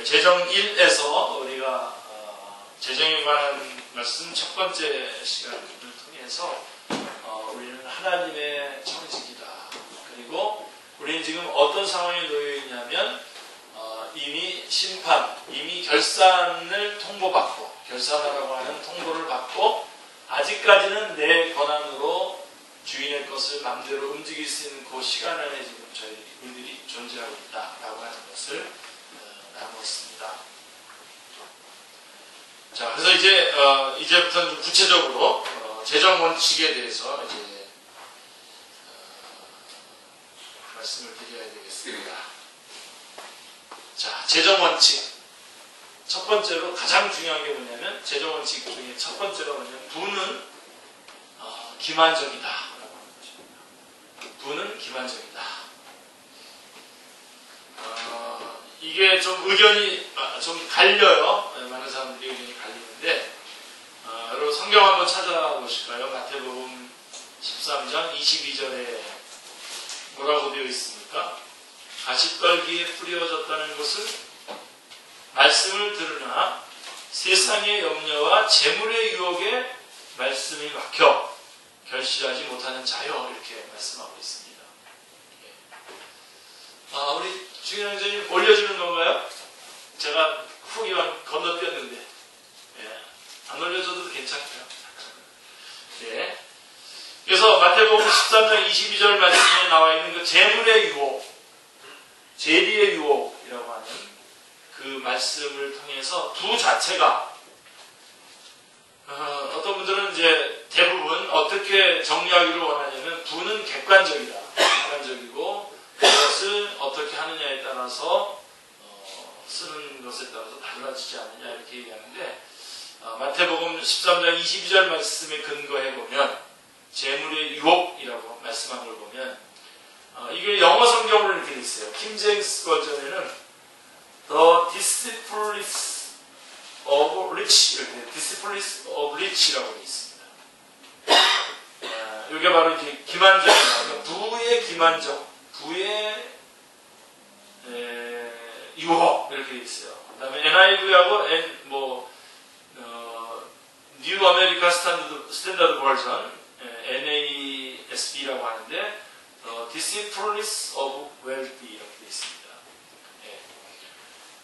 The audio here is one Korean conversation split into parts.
재정 1에서 우리가 재정에 관한 말씀 첫 번째 시간을 통해서 우리는 하나님의 청직이다. 그리고 우리는 지금 어떤 상황에 놓여 있냐면 이미 심판, 이미 결산을 통보받고 결산하라고 하는 통보를 받고 아직까지는 내 권한으로 주인의 것을 마음대로 움직일 수 있는 그 시간 안에 지금 우리들이 존재하고 있다라고 하는 것을 나누었습니다. 자, 그래서 이제부터는 좀 구체적으로 재정 원칙에 대해서 이제 말씀을 드려야 되겠습니다. 자, 재정 원칙. 첫 번째로 가장 중요한 게 뭐냐면 재정 원칙 중에 첫 번째로 뭐냐면 부는 기만적이다. 부는 기만적이다. 이게 좀 의견이 좀 갈려요. 많은 사람들이 의견이 갈리는데 여러분 성경 한번 찾아보실까요? 마태복음 13장 22절에 뭐라고 되어 있습니까? 가시떨기에 뿌려졌다는 것을 말씀을 들으나 세상의 염려와 재물의 유혹에 말씀이 막혀 결실하지 못하는 자여, 이렇게 말씀하고 있습니다. 우리 주인 형제님 올려주는 건가요? 제가 훅 건너뛰었는데 안 올려줘도 괜찮고요. 네. 그래서 마태복음 13장 22절 말씀에 나와 있는 그 재물의 유혹, 재리의 유혹이라고 하는 그 말씀을 통해서 부 자체가 어떤 분들은 이제 대부분 어떻게 정리하기를 원하냐면 부는 객관적이다. 객관적이고 그것을 어떻게 하느냐에 따라서 쓰는 것에 따라서 달라지지 않느냐 이렇게 얘기하는데 마태복음 13장 22절 말씀에 근거해 보면 재물의 유혹이라고 말씀한 걸 보면 이게 영어 성경으로 이렇게 되어 있어요. 킹제임스 버전에는 The Deceitfulness of Rich, 이렇게 Deceitfulness of Rich라고 되어 있습니다. 이게 바로 이제 기만적, 부의 기만적, 부의 유혹 이렇게 되어 있어요. 그다음에 NIV하고 New American Standard Version NASB라고 하는데 Deceitfulness of Wealthy 이렇게 되어 있습니다.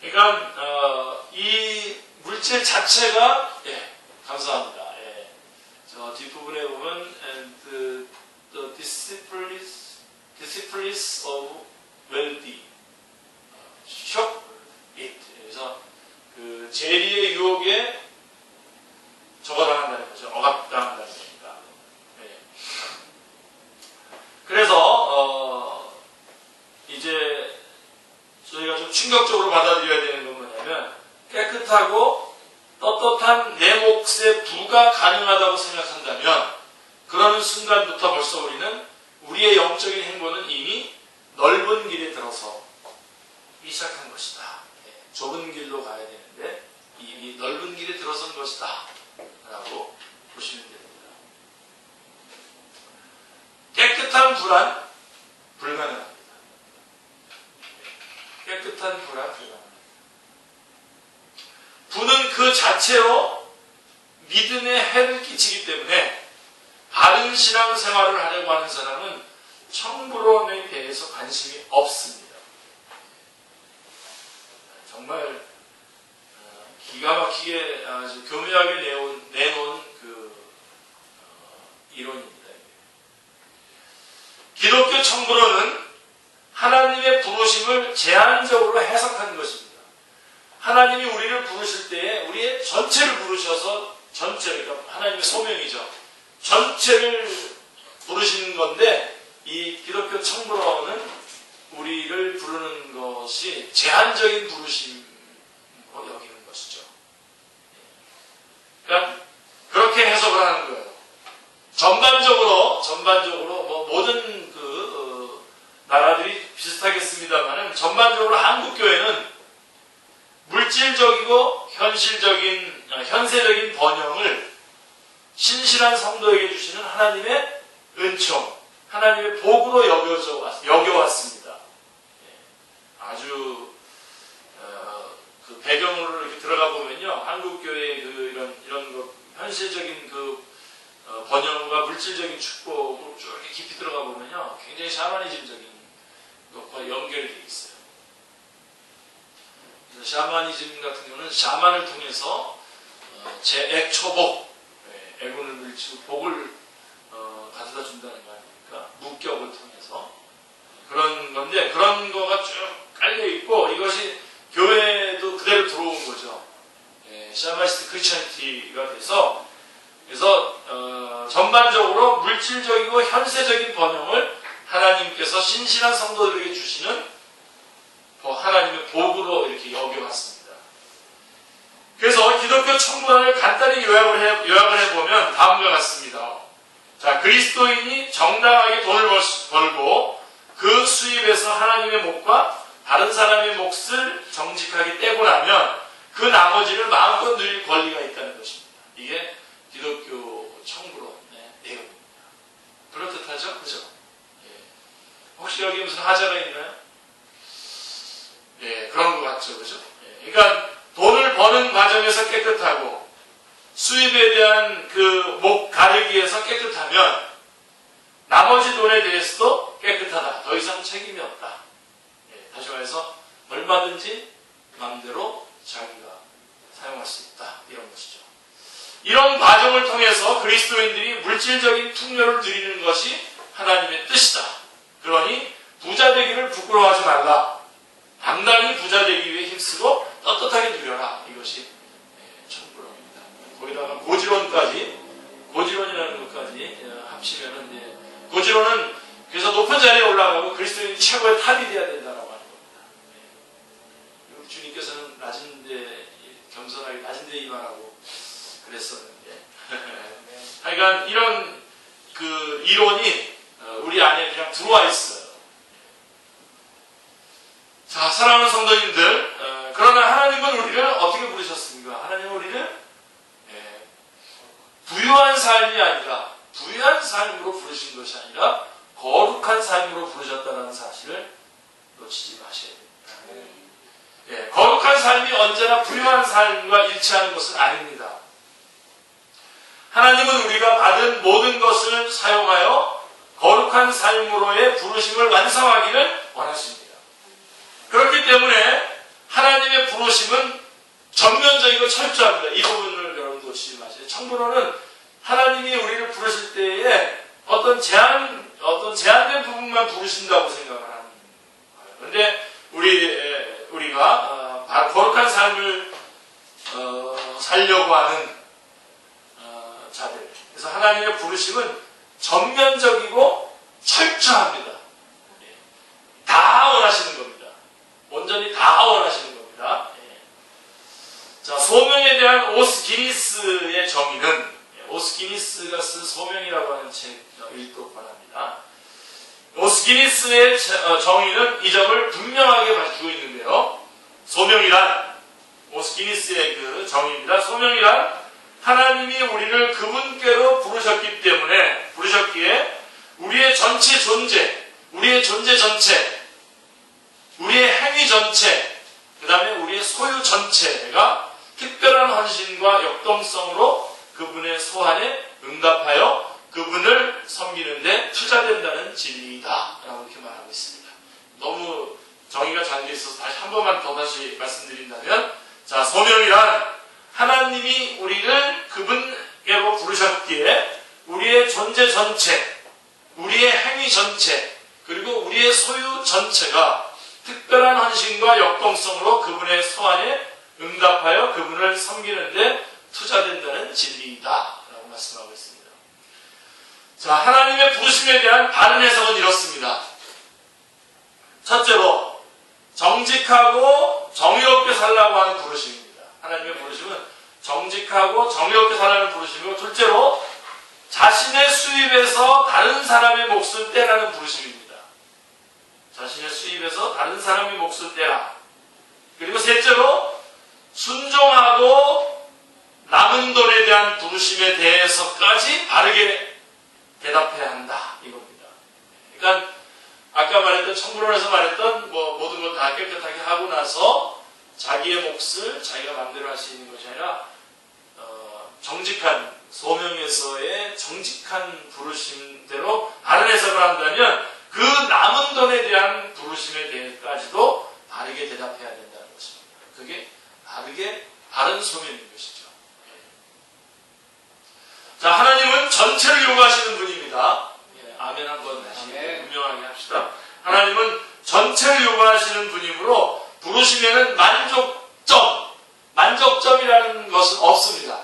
그러니까 이 물질 자체가 감사합니다. 저 뒷부분에 보면 the deceitfulness of wealthy shock it. 그래서 그 재리의 유혹에 저거당한다는 거죠. 억압당한다는 거니까. 그래서 이제 저희가 좀 충격적으로 받아들여야 되는 건 뭐냐면 깨끗하고 떳떳한 내 몫의 부가 가능하다고 생각한다면 그러는 순간부터 벌써 우리는 우리의 영적인 행보는 이미 넓은 길에 들어서 시작한 것이다. 좁은 길로 가야 되는데 이미 넓은 길에 들어선 것이다. 라고 보시면 됩니다. 깨끗한 불안 불가능합니다. 깨끗한 불안 불가능합니다. 부는 그 자체로 믿음에 해를 끼치기 때문에 바른 신앙생활을 하려고 하는 사람은 청부론에 대해서 관심이 없습니다. 정말 기가 막히게 아주 교묘하게 내놓은 그 이론입니다. 기독교 청부론은 하나님의 부르심을 제한적으로 해석하는 것입니다. 하나님이 우리를 부르실 때에 우리의 전체를 부르셔서 그러니까 하나님의 소명이죠. 전체를 부르시는 건데 이 기독교 청부론은 우리를 부르는 것이 제한적인 부르심으로 여기는 것이죠. 그러니까 그렇게 해석을 하는 거예요. 전반적으로 모든 나라들이 비슷하겠습니다만 전반적으로 한국 교회는 물질적이고 현세적인 번영을 신실한 성도에게 주시는 하나님의 은총, 하나님의 복으로 여겨왔습니다. 아주 그 배경으로 이렇게 들어가 보면요, 한국 교회의 그 이런 거 현실적인 그 번영과 물질적인 축복으로 쭉 이렇게 깊이 들어가 보면요, 굉장히 샤머니즘적인 것과 연결이 되어 있어요. 그래서 샤머니즘 같은 경우는 샤만을 통해서 제액초복, 애군을 물리치고 복을 가져다 준다는 거 아닙니까? 무격을 통해서 그런 건데, 그런 거가 쭉 깔려 있고, 이것이 교회에도 그대로 들어온 거죠. 샤마니스트 크리스천티가 돼서, 그래서 전반적으로 물질적이고 현세적인 번영을 하나님께서 신실한 성도들에게 주시는 하나님의 복으로 이렇게 여겨왔습니다. 그래서 기독교 청구관을 간단히 요약을 해보면 다음과 같습니다. 자, 그리스도인이 정당하게 돈을 벌고 그 수입에서 하나님의 목과 다른 사람의 몫을 정직하게 떼고 나면 그 나머지를 마음껏 누릴 권리가 있다는 것입니다. 이게 기독교 청구론의 내용입니다. 그럴듯하죠? 그죠? 혹시 여기 무슨 하자가 있나요? 그런 것 같죠? 그죠? 그러니까 돈을 버는 과정에서 깨끗하고 수입에 대한 그 목 가르기에서 깨끗하면 나머지 돈에 대해서도 깨끗하다. 더 이상 책임이 없다. 다시 말해서 얼마든지 마음대로 자기가 사용할 수 있다. 이런 것이죠. 이런 과정을 통해서 그리스도인들이 물질적인 풍요를 누리는 것이 하나님의 뜻이다. 그러니 부자 되기를 부끄러워하지 말라. 당당히 부자 되기 위해 힘쓰고 떳떳하게 누려라. 이것이 청구론입니다. 거기다가 고지론이라는 것까지 합치면은 고지론은 그래서 높은 자리에 올라가고 그리스도인이 최고의 탑이 되어야 된다라고 하는 겁니다. 주님께서는 낮은데 겸손하게 낮은데 임하라고 그랬었는데 하여간 이런 그 이론이 우리 안에 그냥 들어와 있어요. 자, 사랑하는 성도님들, 그러나 하나님은 우리를 어떻게 부르셨습니까? 하나님은 우리를 부유한 삶이 아니라 부유한 삶으로 부르신 것이 아니라 거룩한 삶으로 부르셨다는 사실을 놓치지 마셔야 됩니다. 거룩한 삶이 언제나 부유한 삶과 일치하는 것은 아닙니다. 하나님은 우리가 받은 모든 것을 사용하여 거룩한 삶으로의 부르심을 완성하기를 원하십니다. 그렇기 때문에 하나님의 부르심은 전면적이고 철저합니다. 이 부분을 여러분 놓치지 마세요. 청부로는 하나님이 우리를 부르실 때에 어떤 제한된 부분만 부르신다고 생각을 하는 거예요. 그런데 우리가 거룩한 삶을 살려고 하는 자들, 그래서 하나님의 부르심은 전면적이고 철저합니다. 다 원하시는 겁니다. 온전히 다 원하시는 겁니다. 자, 소명에 대한 오스기니스의 정의는, 오스기니스가 쓴 소명이라고 하는 책 읽도록 바랍니다. 오스기니스의 정의는 이 점을 분명하게 밝히고 있는데요. 소명이란, 오스기니스의 그 정의입니다. 소명이란 하나님이 우리를 그분께로 부르셨기에 우리의 전체 존재, 우리의 존재 전체, 우리의 행위 전체, 그 다음에 우리의 소유 전체가 특별한 헌신과 역동성으로 그분의 소환에 응답하여 그분을 섬기는 데 투자된다는 진리이다 라고 이렇게 말하고 있습니다. 너무 정의가 잘 되어 있어서 다시 한 번만 더 다시 말씀드린다면, 자, 소명이란 하나님이 우리를 그분께로 부르셨기에 우리의 존재 전체, 우리의 행위 전체, 그리고 우리의 소유 전체가 특별한 헌신과 역동성으로 그분의 소환에 응답하여 그분을 섬기는 데 투자된다는 진리이다 라고 말씀하고 있습니다. 자, 하나님의 부르심에 대한 바른 해석은 이렇습니다. 첫째로, 정직하고 정의롭게 살라고 하는 부르심입니다. 하나님의 부르심은 정직하고 정의롭게 살라는 부르심이고, 둘째로 자신의 수입에서 다른 사람의 몫을 떼라는 부르심입니다. 자신의 수입에서 다른 사람의 몫을 떼라. 그리고 셋째로 순종하고 남은 돈에 대한 부르심에 대해서까지 바르게 대답해야 한다. 이겁니다. 그러니까 아까 말했던 청부론에서 말했던 모든 걸 다 깨끗하게 하고 나서 자기의 몫을 자기가 마음대로 할 수 있는 것이 아니라 정직한 소명에서의 정직한 부르심대로 다른 해석을 한다면 그 남은 돈에 대한 부르심에 대해까지도 바르게 대답해야 된다는 것입니다. 그게 바른 소명인 것이죠. 자, 하나님은 전체를 요구하시는 분입니다. 아멘 한번 다시 분명하게 합시다. 하나님은 전체를 요구하시는 분이므로 부르시면은 만족점이라는 것은 없습니다.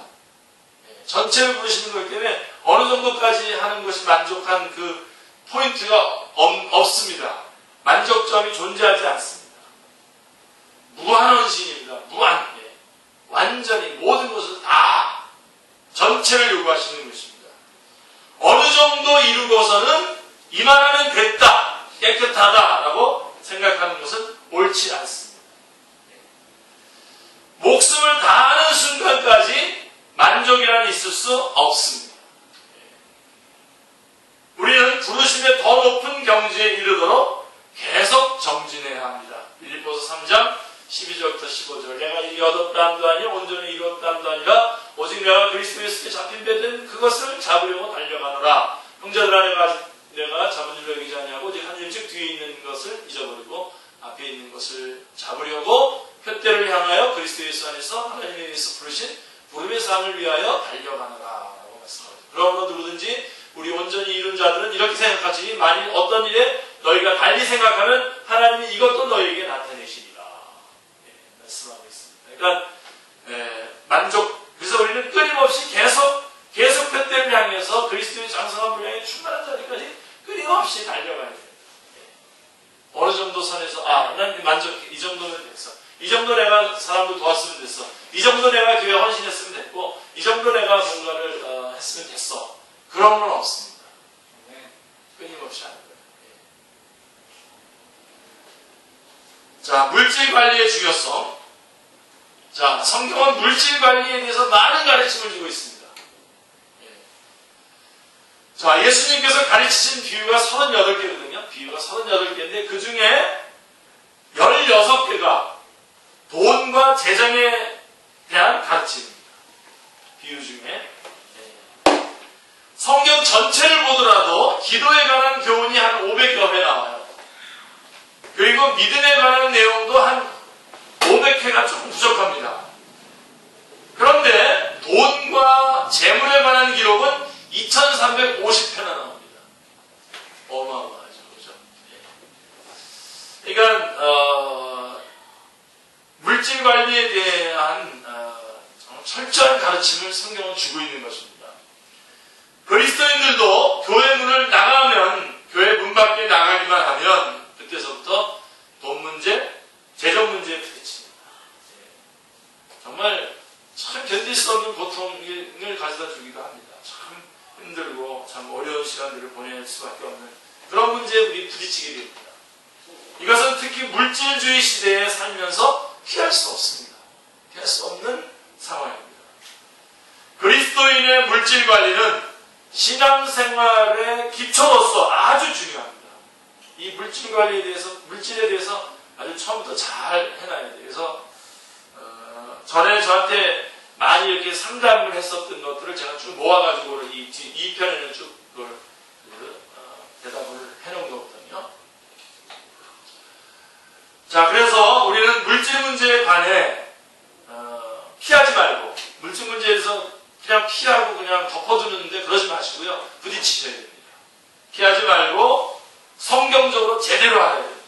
전체를 부르시는 거기 때문에 어느 정도까지 하는 것이 만족한 그 포인트가 없습니다. 만족점이 존재하지 않습니다. 무한헌신입니다. 완전히 모든 것을 다 전체를 요구하시는 것입니다. 어느 정도 이루고서는 이만하면 됐다, 깨끗하다라고 생각하는 것은 옳지 않습니다. 목숨을 다하는 순간까지 만족이란 있을 수 없습니다. 우리는 부르심의 더 높은 경지에 이르도록 계속 정진해야 합니다. 빌립보서 3장 12절부터 15절. 내가 이리 얻었다함도 아니요 온전히 이루었다함도 아니라 오직 내가 그리스도 예수께 잡힌 바 된 그것을 잡으려고 달려가노라. 형제들아, 내가 잡은 줄 여기지 아니하고 오직 한 일찍 뒤에 있는 것을 잊어버리고 앞에 있는 것을 잡으려고 표대를 향하여 그리스도 예수 안에서 하나님에 의해서 부르신 부름의 상을 위하여 달려가노라 라고 말씀합니다. 그러므로 누구든지 우리 온전히 이룬 자들은 이렇게 생각하지, 만일 어떤 일에 너희가 달리 생각하면 하나님이 이것도 너희에게 나타내시리라 말씀하고 있습니다. 그러니까 그래서 우리는 끊임없이 계속 표대를 향해서 그리스도의 장성한 분량에 충만한 자리까지 끊임없이 달려가야 돼요. 어느 정도 선에서 난 만족해, 이 정도면 됐어, 이 정도 내가 사람을 도왔으면 됐어, 이 정도 내가 교회에 헌신했으면 됐고, 이 정도 내가 뭔가를 했으면 됐어, 그런 건 없습니다. 끊임없이 하는 거예요. 자, 물질 관리의 중요성. 자, 성경은 물질 관리에 대해서 많은 가르침을 주고 있습니다. 자, 예수님께서 가르치신 비유가 38개거든요. 비유가 38개인데 그 중에 16개가 돈과 재정에 대한 가르침입니다. 비유 중에. 성경 전체를 보더라도 기도에 관한 교훈이 한 500여 회 나와요. 그리고 믿음에 관한 내용도 한 500회가 조금 부족합니다. 그런데 돈과 재물에 관한 기록은 2350회나 나옵니다. 어마어마하죠. 그죠? 그러니까 물질 관리에 대한 철저한 가르침을 성경은 주고 있는 것입니다. 그리스도인들도 교회 문을 나가면, 교회 문 밖에 나가기만 하면 그때서부터 돈 문제, 재정 문제에 부딪힙니다. 정말 참 견딜 수 없는 고통을 가져다 주기도 합니다. 참 힘들고 참 어려운 시간들을 보낼 수밖에 없는 그런 문제에 우리 부딪히게 됩니다. 이것은 특히 물질주의 시대에 살면서 피할 수 없습니다. 피할 수 없는 상황입니다. 그리스도인의 물질 관리는 신앙생활의 기초로서 아주 중요합니다. 이 물질에 대해서 아주 처음부터 잘 해놔야 돼요. 그래서 전에 저한테 많이 이렇게 상담을 했었던 것들을 제가 쭉 모아가지고 이 편에는 쭉 그걸 대답을 해놓은 거거든요. 자, 그래서 우리는 물질 문제에 관해 피하지 말고, 물질 문제에서 그냥 피하고 그냥 덮어두는데 그러지 마시고요. 부딪히셔야 됩니다. 피하지 말고 성경적으로 제대로 알아야 됩니다.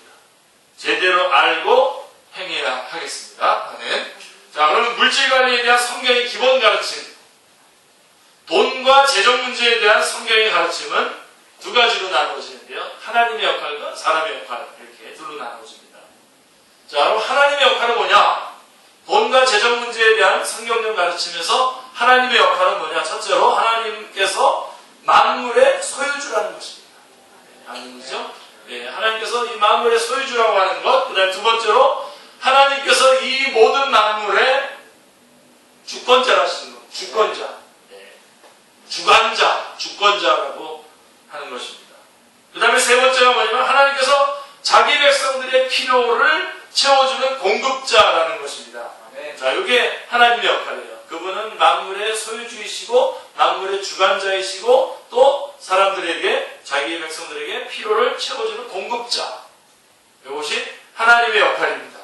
제대로 알고 행해야 하겠습니다. 아멘. 자, 그러면 물질 관리에 대한 성경의 기본 가르침, 돈과 재정 문제에 대한 성경의 가르침은 두 가지로 나누어지는데요. 하나님의 역할과 사람의 역할, 이렇게 둘로 나누어집니다. 자, 그럼 하나님의 역할은 뭐냐? 돈과 재정 문제에 대한 성경적 가르침에서 하나님의 역할은 뭐냐? 첫째로 하나님께서 만물의 소유주라는 것입니다. 아멘이죠? 네, 하나님께서 이 만물의 소유주라고 하는 것. 그 다음에 두 번째로 하나님께서 이 모든 만물의 주권자라시는 것. 주권자. 네. 주관자, 주권자라고 하는 것입니다. 그 다음에 세 번째가 뭐냐면 하나님께서 자기 백성들의 필요를 채워주는 공급자라는 것입니다. 아멘. 자, 이게 하나님의 역할이에요. 그분은 만물의 소유주이시고 만물의 주관자이시고 또 사람들에게 자기의 백성들에게 필요를 채워주는 공급자. 이것이 하나님의 역할입니다.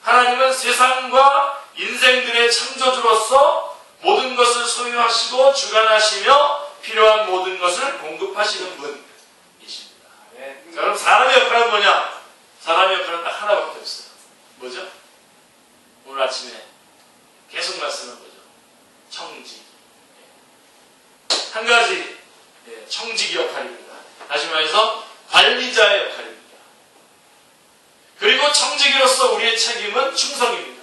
하나님은 세상과 인생들의 창조주로서 모든 것을 소유하시고 주관하시며 필요한 모든 것을 공급하시는 분이십니다. 아멘. 자, 그럼 사람의 역할은 뭐냐? 사람의 역할은 딱 하나밖에 없어요. 뭐죠? 오늘 아침에 계속 말씀한 거죠. 청지기. 한 가지 청지기 역할입니다. 다시 말해서 관리자의 역할입니다. 그리고 청지기로서 우리의 책임은 충성입니다.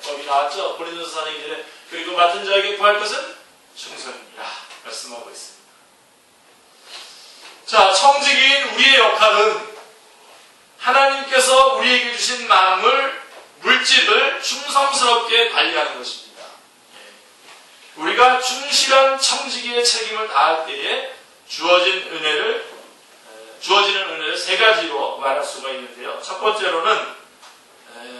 법이 나왔죠. 고린도서 4장 2절에 그리고 맡은 자에게 구할 것은 충성이라 말씀하고 있습니다. 자, 청지기인 우리의 역할은 하나님께서 우리에게 주신 만물, 물질을 충성스럽게 관리하는 것입니다. 우리가 충실한 청지기의 책임을 다할 때에 주어지는 은혜를 세 가지로 말할 수가 있는데요. 첫 번째로는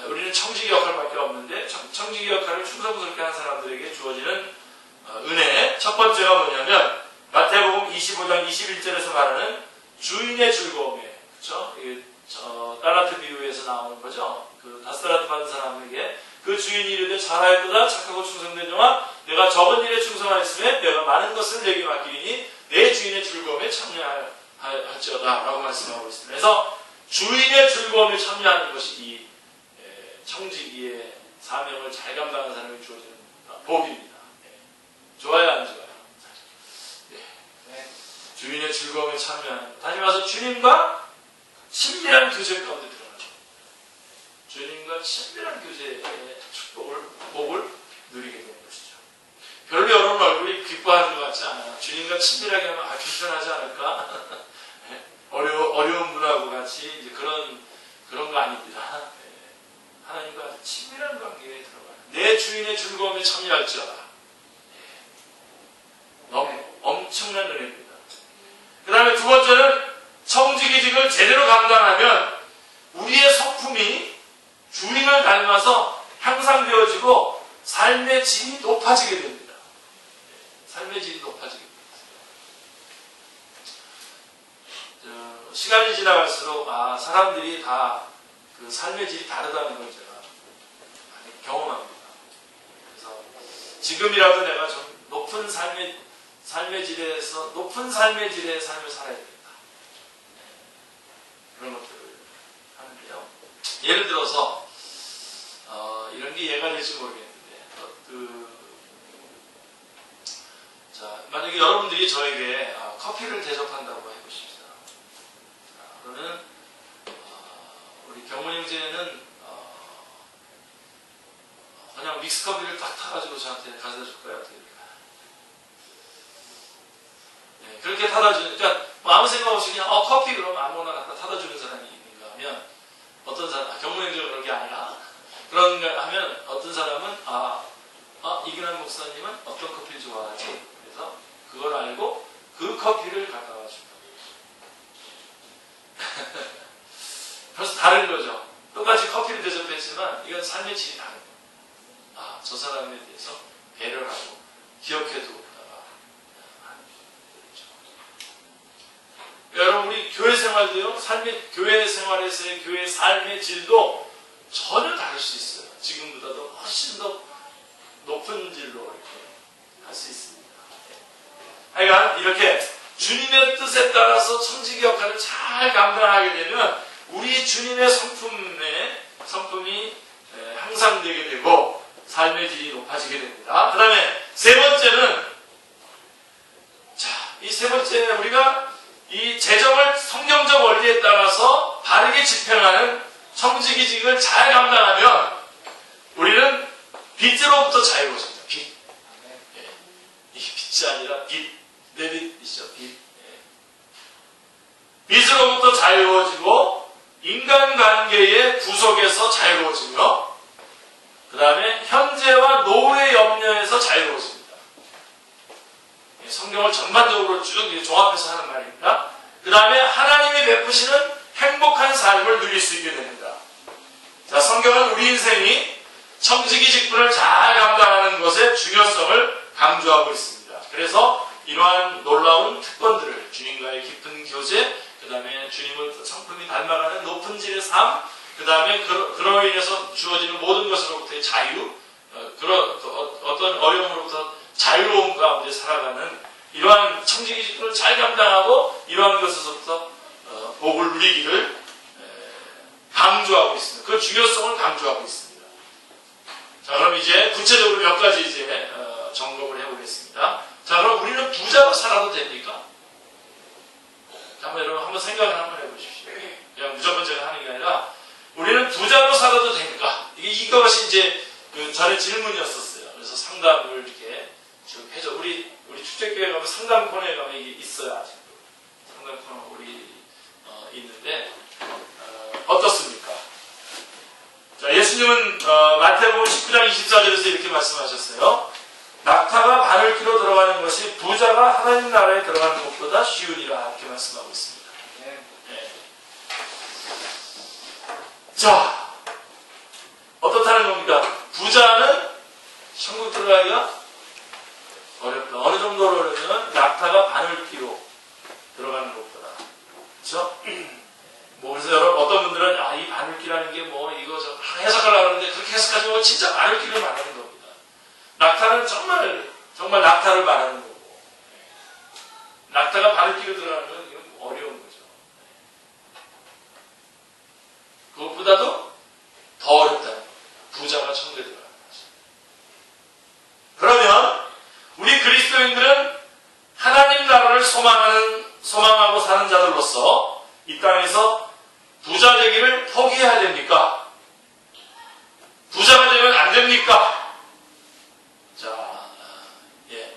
우리는 청지기 역할밖에 없는데 청지기 역할을 충성스럽게 하는 사람들에게 주어지는 은혜. 첫 번째가 뭐냐면 마태복음 25장 21절에서 말하는 주인의 즐거움에, 그렇죠? 달란트 비유에서 나오는 거죠. 그 5달란트 받은 사람에게 그 주인이 이르되 잘하였도다 착하고 충성된 종아 내가 적은 일에 충성하였으면 내가 많은 것을 내게 맡기리니 내 주인의 즐거움에 참여할지어다 라고 말씀하고 있습니다. 그래서 주인의 즐거움에 참여하는 것이 이 청지기의 사명을 잘 감당하는 사람이 주어지는 복입니다. 좋아요, 안 좋아요? 주인의 즐거움에 참여하는 것. 다시 말해서 주님과 친밀한 교제 가운데 들어가죠. 주님과 친밀한 교제의 축복을, 복을 누리게 되는 것이죠. 별로 여러분 얼굴이 기뻐하는 것 같지 않아요. 주님과 친밀하게 하면 불편하지 않을까? 어려운 분하고 같이 이제 그런 거 아닙니다. 하나님과 아주 친밀한 관계에 들어가요. 내 주인의 즐거움에 참여할지어다. 너무 엄청난 은혜입니다. 그 다음에 두 번째는 청지기직을 제대로 감당하면 우리의 성품이 주인을 닮아서 향상되어지고 삶의 질이 높아지게 됩니다. 삶의 질이 높아지게 됩니다. 시간이 지나갈수록 사람들이 다 그 삶의 질이 다르다는 걸 제가 많이 경험합니다. 그래서 지금이라도 내가 좀 높은 삶의 질에서 높은 삶의 질의 삶을 살아야 되겠다. 그런 것들을 하는데요. 예를 들어서 이런 게 이해가 될지 모르겠는데 만약에 여러분들이 저에게 커피를 대접한다고 해보십시다. 그러면 우리 경문 형제는 그냥 믹스커피를 딱 타가지고 저한테 가져다 줄까요? 어떻게 될까요? 그렇게 타다 주니까 아무 생각 없이 그냥 커피 그러면 아무거나 갖다 타다 주는 사람이 있는가 하면 어떤 사람, 경무행정은 그런 게 아니라 그런 걸 하면 어떤 사람은 이근환 목사님은 어떤 커피를 좋아하지? 그래서 그걸 알고 그 커피를 갖다가 준다. 벌써 다른 거죠. 똑같이 커피를 대접했지만 이건 삶의 질이 다른 거예요. 저 사람에 대해서 배려를 하고 기억해두고 여러분 우리 교회 생활도요. 교회 생활에서의 교회 삶의 질도 전혀 다를 수 있어요. 지금보다도 훨씬 더 높은 질로 이렇게 할 수 있습니다. 하여간 이렇게 주님의 뜻에 따라서 청지기 역할을 잘 감당하게 되면 우리 주님의 성품이 향상되게 되고 삶의 질이 높아지게 됩니다. 그 다음에 세 번째는 이 세 번째 우리가 이 재정을 성경적 원리에 따라서 바르게 집행하는 청지기직을 잘 감당하면 우리는 빚으로부터 자유로워집니다. 빚. 이게 빚이 아니라 데빗이죠. 빚으로부터 자유로워지고 인간관계의 구속에서 자유로워지며 그 다음에 현재와 노후의 염려에서 자유로워집니다. 성경을 전반적으로 쭉 종합해서 하는 말입니다. 그 다음에 하나님이 베푸시는 행복한 삶을 누릴 수 있게 됩니다. 자, 성경은 우리 인생이 청지기 직분을 잘 감당하는 것의 중요성을 강조하고 있습니다. 그래서 이러한 놀라운 특권들을 주님과의 깊은 교제, 그 다음에 주님을 성품이 닮아가는 높은 질의 삶, 그 다음에 그로 인해서 주어지는 모든 것으로부터의 자유, 어떤 어려움으로부터 자유로움 가운데 살아가는 이러한 청지기 직분을 잘 감당하고 이러한 것에서부터 복을 누리기를 강조하고 있습니다. 그 중요성을 강조하고 있습니다. 자, 그럼 이제 구체적으로 몇 가지 이제 점검을 해보겠습니다. 자, 그럼 우리는 부자로 살아도 됩니까? 자, 여러분 한번 생각을 한번 해보십시오. 그냥 무조건 제가 하는 게 아니라 우리는 부자로 살아도 됩니까? 이것이 이제 그 전에 질문이었었어요. 그래서 상담을 이렇게 쭉 해줘. 우리 축제교회 가면 상담 코너에 가면 이게 있어요. 아직도 상담 코너 우리 있는데 어떻습니까? 자, 예수님은 마태복음 19장 24절에서 이렇게 말씀하셨어요. 낙타가 바늘귀로 들어가는 것이 부자가 하나님 나라에 들어가는 것보다 쉬우니라 이렇게 말씀하고 있습니다. 네. 자, 어떻다는 겁니까? 부자는 천국 들어가기가 어렵다. 어느 정도로 그러면 낙타가 바늘귀로 들어가는 것보다. 그렇죠? 뭐 그래서 어떤 분들은 이 바늘귀라는 게 뭐 이거 저 해석하려고 하는데 그렇게 해석하지 말고 진짜 바늘귀를 말하는 겁니다. 낙타는 정말 낙타를 말하는 거고 낙타가 바늘귀로 들어가는 건 이건 어려운 거죠. 그것보다도 더 어렵다는 거예요. 부자가 천국에 들어가는 거죠. 그러면 우리 그리스도인들은 하나님 나라를 소망하고 사는 자들로서 이 땅에서 부자 되기를 포기해야 됩니까? 부자가 되면 안 됩니까? 자, 예.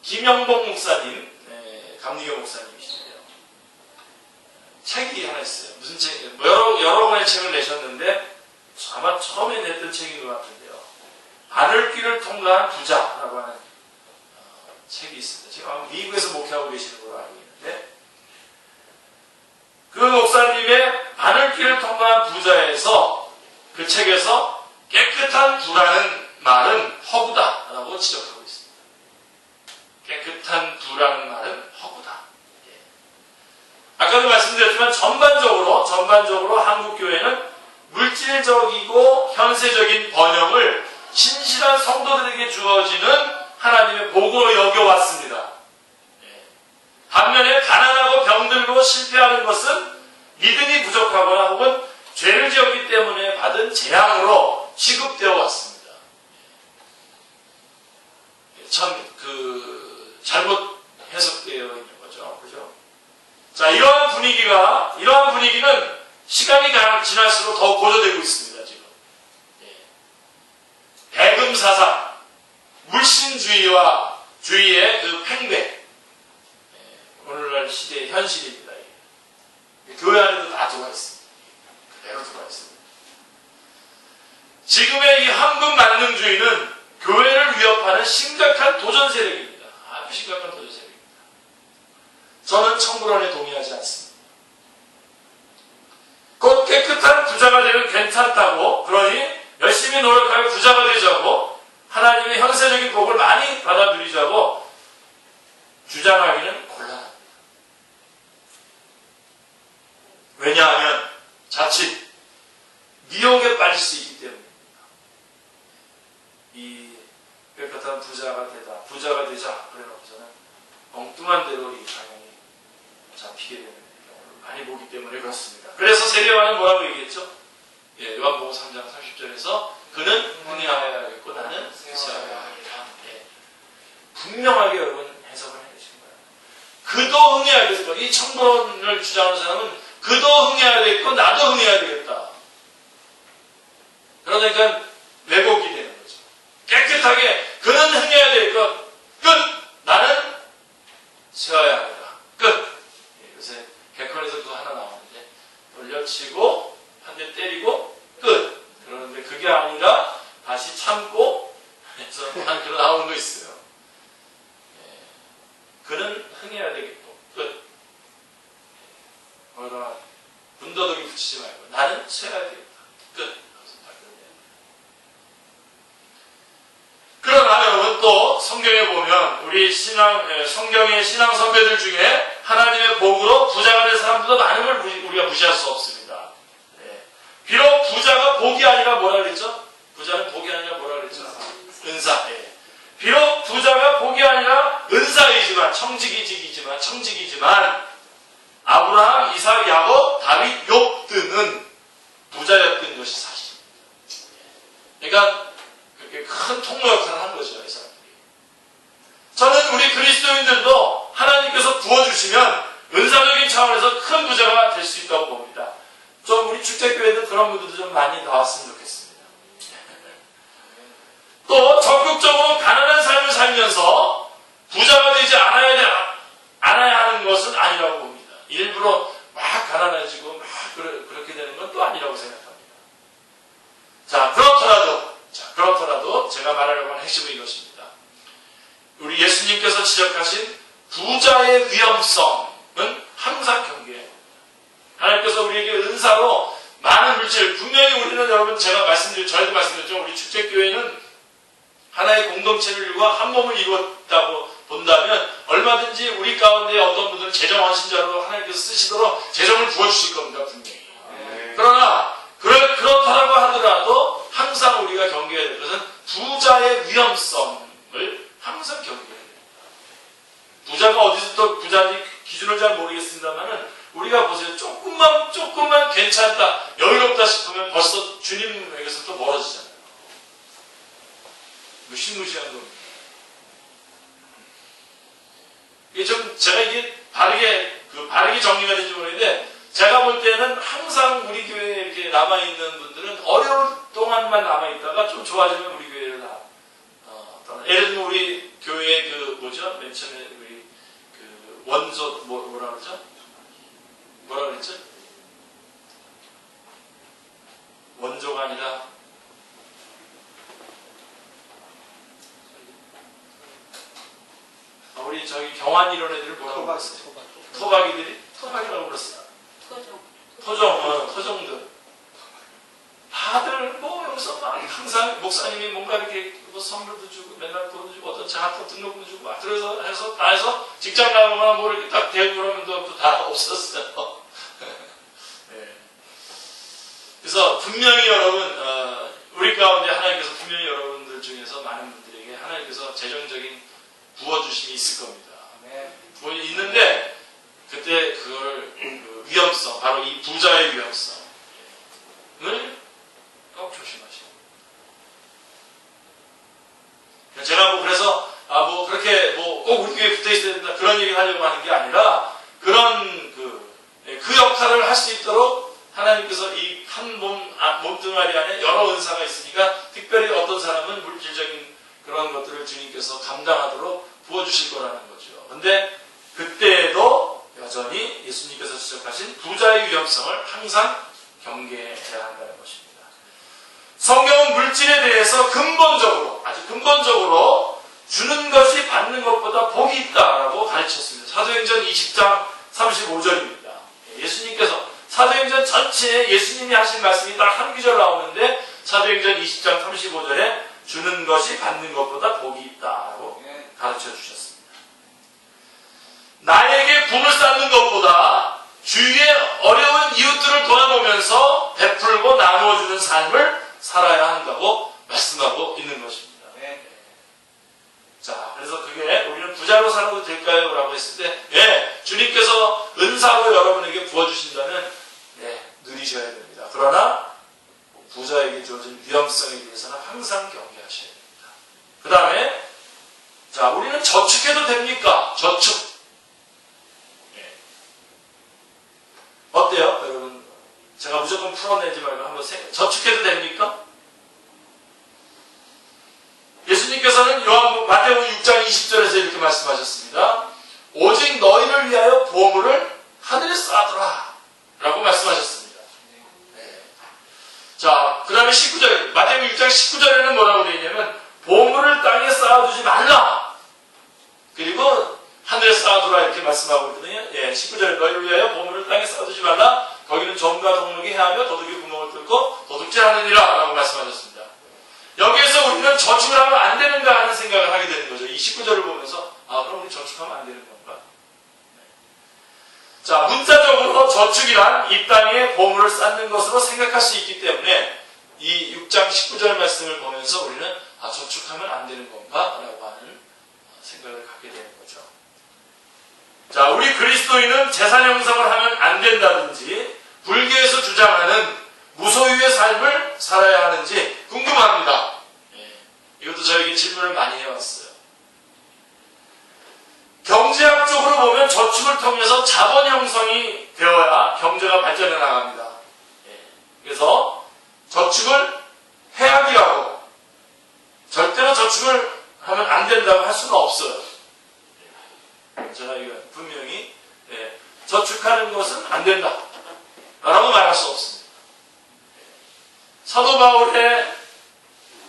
김영복 목사님, 감리교 목사님이신데요. 책이 하나 있어요. 무슨 책? 여러 권의 책을 내셨는데 아마 처음에 냈던 책인 것 같은데요. 바늘귀를 통과한 부자라고 하는 책이 있습니다. 지금 아마 미국에서 목회하고 계시는 걸로 알고 있는데 그 목사님의 바늘귀를 통과한 부자에서 그 책에서 깨끗한 부라는 말은 허구다라고 지적하고 있습니다. 깨끗한 부라는 말은 허구다. 예. 아까도 말씀드렸지만 전반적으로 한국 교회는 물질적이고 현세적인 번영을 신실한 성도들에게 주어지는 하나님의 복으로 여겨왔습니다. 예. 반면에 가난하고 병들고 실패하는 것은 믿음이 부족하거나 혹은 죄를 지었기 때문에 받은 재앙으로 취급되어 왔습니다. 참 잘못 해석되어 있는 거죠. 그죠? 자, 이러한 분위기는 시간이 지날수록 더욱 고조되고 있습니다. 지금. 배금사상, 물신주의와 주의의 그 팽배, 오늘날 시대의 현실입니다. 교회 안에도 다 들어가 있습니다. 그대로 들어가 있습니다. 지금의 이 황금 만능주의는 교회를 위협하는 심각한 도전 세력입니다. 아주 심각한 도전 세력입니다. 저는 청불원에 동의하지 않습니다. 곧 깨끗한 부자가 되면 괜찮다고, 그러니 열심히 노력하여 부자가 되자고, 하나님의 현세적인 복을 많이 받아 누리자고 주장하기는 곤란합니다. 왜냐하면 자칫 미혹에 빠질 수 있기 때문입니다. 이 깨끗한 부자가 되자 그래놓고서는 엉뚱한 대로 이 방향이 잡히게 되는 경우를 많이 보기 때문에 그렇습니다. 그래서 세례요한은 뭐라고 얘기했죠? 예, 요한복음 3장 30절에서 그는 흥해하여야겠고 나는 쇠하여야 하겠다. 예. 분명하게 여러분 해석을 해주신 거예요. 그도 흥해야 되겠다. 이 청론을 주장하는 사람은 그도 흥해야 되겠고 나도 흥해야 되겠다. 그러니까 왜곡이 되는 거죠. 깨끗하게 그는 흥해야 되겠고 끝! 나는 쇠하여야 하겠다. 끝! 예, 요새 개콘에서 그거 하나 나오는데 돌려치고 한 대 때리고 끝! 그러는데 그게 아니라 다시 참고 해서 그런 나오는 거 있어요. 예. 그는 흥해야 되겠고 끝. 거기다가 군더더기 붙이지 말고 나는 쇠해야 되겠다. 성경에 보면 우리 성경의 신앙 선배들 중에 하나님의 복으로 부자가 된 사람들도 많은 걸 우리가 무시할 수 없습니다. 비록 부자가 복이 아니라 뭐라 그랬죠? 부자는 복이 아니라 뭐라 그랬죠? 은사. 비록 부자가 복이 아니라 은사이지만 청직이지만 아브라함, 이삭, 야곱, 다윗, 욥 등은 부자였던 것이 사실입니다. 그러니까 그렇게 큰 통로 역할을 한 거죠, 이 사람들이. 저는 우리 그리스도인들도 하나님께서 부어주시면 은사적인 차원에서 큰 부자가 될 수 있다고 봅니다. 좀 우리 축제교회는 그런 분들도 좀 많이 나왔으면 좋겠습니다. 또 적극적으로 가난한 삶을 살면서 부자가 되지 않아야 하는 것은 아니라고 봅니다. 일부러 막 가난해지고 막 그렇게 되는 건 또 아니라고 생각합니다. 자, 그렇더라도 제가 말하려고 하는 핵심은 이것입니다. 우리 예수님께서 지적하신 부자의 위험성은 항상 경계해야 합니다. 하나님께서 우리에게 은사로 많은 물질, 분명히 우리는 여러분 저희도 말씀드렸죠. 우리 축제교회는 하나의 공동체를 이루고 한 몸을 이루었다고 본다면 얼마든지 우리 가운데 어떤 분들은 재정 헌신자로 하나님께서 쓰시도록 재정을 부어주실 겁니다, 분명히. 그러나 그렇다고 하더라도 항상 우리가 경계해야 될 것은 부자의 위험성을 항상 경계해야 됩니다. 부자가 어디서부터 부자인지 기준을 잘 모르겠습니다만은 우리가 보세요. 조금만 괜찮다, 여유롭다 싶으면 벌써 주님에게서 또 멀어지잖아요. 무시무시한 겁니다. 이게 바르게 정리가 되는지 모르겠는데, 제가 볼 때는 항상 우리 교회에 이렇게 남아있는 분들은 어려울 동안만 남아있다가 좀 좋아지면 우리 교회를 예를 들면 우리 교회 맨 처음에 우리 원조, 뭐라 그랬죠? 원조가 아니라, 우리 경환 이런 애들을 뭐라고 그랬어요? 토박이라고 그랬어요. 토종들. 다들 여기서 막 항상 목사님이 뭔가 이렇게 선물도 주고 맨날 돈도 주고 어떤 장학금 등록금 주고 막 해서 다 해서 직장 나가거나 뭐 이렇게 딱 대고 그러면 또 다 없었어요. 네. 그래서 분명히 여러분, 우리 가운데 하나님께서 분명히 여러분들 중에서 많은 분들에게 하나님께서 재정적인 부어주심이 있을 겁니다. 부어이 있는데 그때 그걸 위험성, 바로 이 부자의 위험성을 꼭 조심하시고. 제가 그래서 그렇게 꼭 우리 교회에 붙어 있어야 된다 그런 얘기를 하려고 하는 게 아니라, 그런 그 역할을 할 수 있도록 하나님께서 이 한 몸뚱아리 안에 여러 은사가 있으니까 특별히 어떤 사람은 물질적인 그런 것들을 주님께서 감당하도록 부어주실 거라는 거죠. 근데 그때에도 여전히 예수님께서 지적하신 부자의 위험성을 항상 경계해야 한다는 것입니다. 성경은 물질에 대해서 아주 근본적으로 주는 것이 받는 것보다 복이 있다라고 가르쳤습니다. 사도행전 20장 35절입니다. 예수님께서 사도행전 전체에 예수님이 하신 말씀이 딱 한 구절 나오는데, 사도행전 20장 35절에 주는 것이 받는 것보다 복이 있다고 가르쳐 주셨습니다. 나에게 붐을 쌓는 것보다 주위의 어려운 이웃들을 돌아보면서 베풀고 나누어주는 삶을 살아야 한다고 말씀하고 있는 것입니다. 자, 그래서 우리는 부자로 살아도 될까요? 라고 했을 때, 주님께서 은사로 여러분에게 부어주신다면, 누리셔야 됩니다. 그러나, 부자에게 주어진 위험성에 대해서는 항상 경계하셔야 됩니다. 그 다음에, 우리는 저축해도 됩니까? 저축. 어때요? 여러분, 제가 무조건 풀어내지 말고 한번 저축해도 됩니까? 예수님께서는 마태복음 6장 20절에서 이렇게 말씀하셨습니다. 오직 너희를 위하여 보물을 하늘에 쌓아두라 라고 말씀하셨습니다. 자, 그 다음에 19절, 마태복음 6장 19절에는 뭐라고 되어 있냐면, 보물을 땅에 쌓아두지 말라, 그리고 하늘에 쌓아두라 이렇게 말씀하고 있거든요. 19절에 너희를 위하여 보물을 땅에 쌓아두지 말라, 거기는 점과 동록이 해하며 도둑이 구멍을 뚫고 도둑질하느니라 라고 말씀하셨습니다. 여기에서 우리는 저축을 하면 안 되는가 하는 생각을 하게 되는 거죠. 이 19절을 보면서 그럼 우리 저축하면 안 되는 건가? 자, 문자적으로 저축이란 이 땅에 보물을 쌓는 것으로 생각할 수 있기 때문에 이 6장 19절 말씀을 보면서 우리는 저축하면 안 되는 건가? 라고 하는 생각을 갖게 되는 거죠. 자, 우리 그리스도인은 재산 형성을 하면 안 된다든지 불교에서 주장하는 무소유의 삶을 살아야 하는지 궁금합니다. 이것도 저에게 질문을 많이 해왔어요. 경제학적으로 보면 저축을 통해서 자본 형성이 되어야 경제가 발전해 나갑니다. 그래서 저축을 해야지 하고 절대로 저축을 하면 안 된다고 할 수는 없어요. 제가 이거 분명히 저축하는 것은 안 된다 라고 말할 수 없습니다. 사도 바울의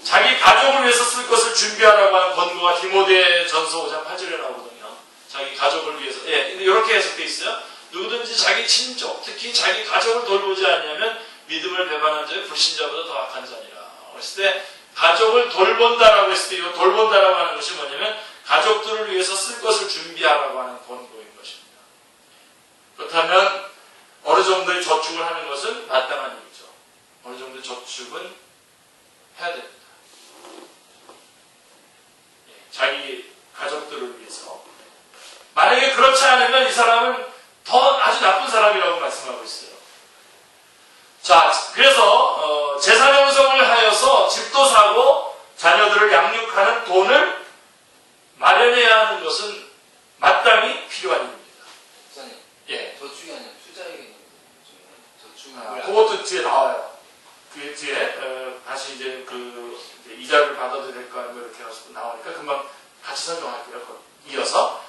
자기 가족을 위해서 쓸 것을 준비하라고 하는 권고가 디모데 전서 5장 8절에 나오거든요. 자기 가족을 위해서. 이렇게 해석되어 있어요. 누구든지 자기 친족, 특히 자기 가족을 돌보지 않으면 믿음을 배반한 자의 불신자보다 더 악한 자니라. 그랬을 때 가족을 돌본다라고 했을 때 이 돌본다라고 하는 것이 뭐냐면 가족들을 위해서 쓸 것을 준비하라고 하는 권고인 것입니다. 그렇다면 어느 정도의 저축을 하는 것은 마땅한 일이죠. 어느 정도의 저축은 해야 됩니다. 자기 가족들을 위해서. 만약에 그렇지 않으면 이 사람은 더 아주 나쁜 사람이라고 말씀하고 있어요. 자, 그래서 재산 형성을 하여서 집도 사고 자녀들을 양육하는 돈을 마련해야 하는 것은 마땅히 필요한 일입니다. 목사님, 예. 저축이 아니라 투자의 개념이죠. 저축을 그것도 뒤에 나와요. 뒤에 다시 이제 이자를 받아도 될까 뭐 이렇게 해서 나오니까 금방 같이 설명할게요. 이어서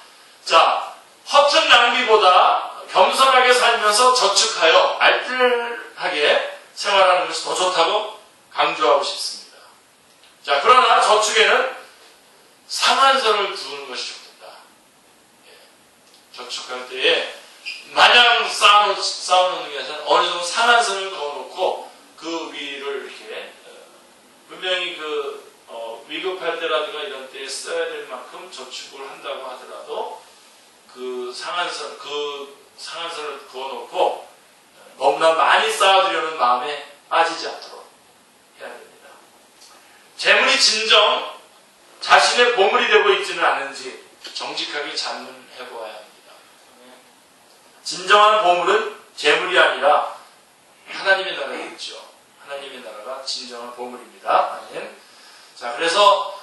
자, 허튼 낭비보다 겸손하게 살면서 저축하여 알뜰하게 생활하는 것이 더 좋다고 강조하고 싶습니다. 자, 그러나 저축에는 상한선을 두는 것이 좋다. 저축할 때에 마냥 쌓아놓는 게 아니라 어느 정도 상한선을 그어놓고 그 위를 이렇게 분명히 위급할 때라든가 이런 때에 써야 될 만큼 저축을 한다고 하더라도 그 상한선을 그어놓고 너무나 많이 쌓아두려는 마음에 빠지지 않도록 해야 됩니다. 재물이 진정 자신의 보물이 되고 있지는 않은지 정직하게 자문해 보아야 합니다. 진정한 보물은 재물이 아니라 하나님의 나라에 있죠. 하나님의 나라가 진정한 보물입니다. 아멘. 자, 그래서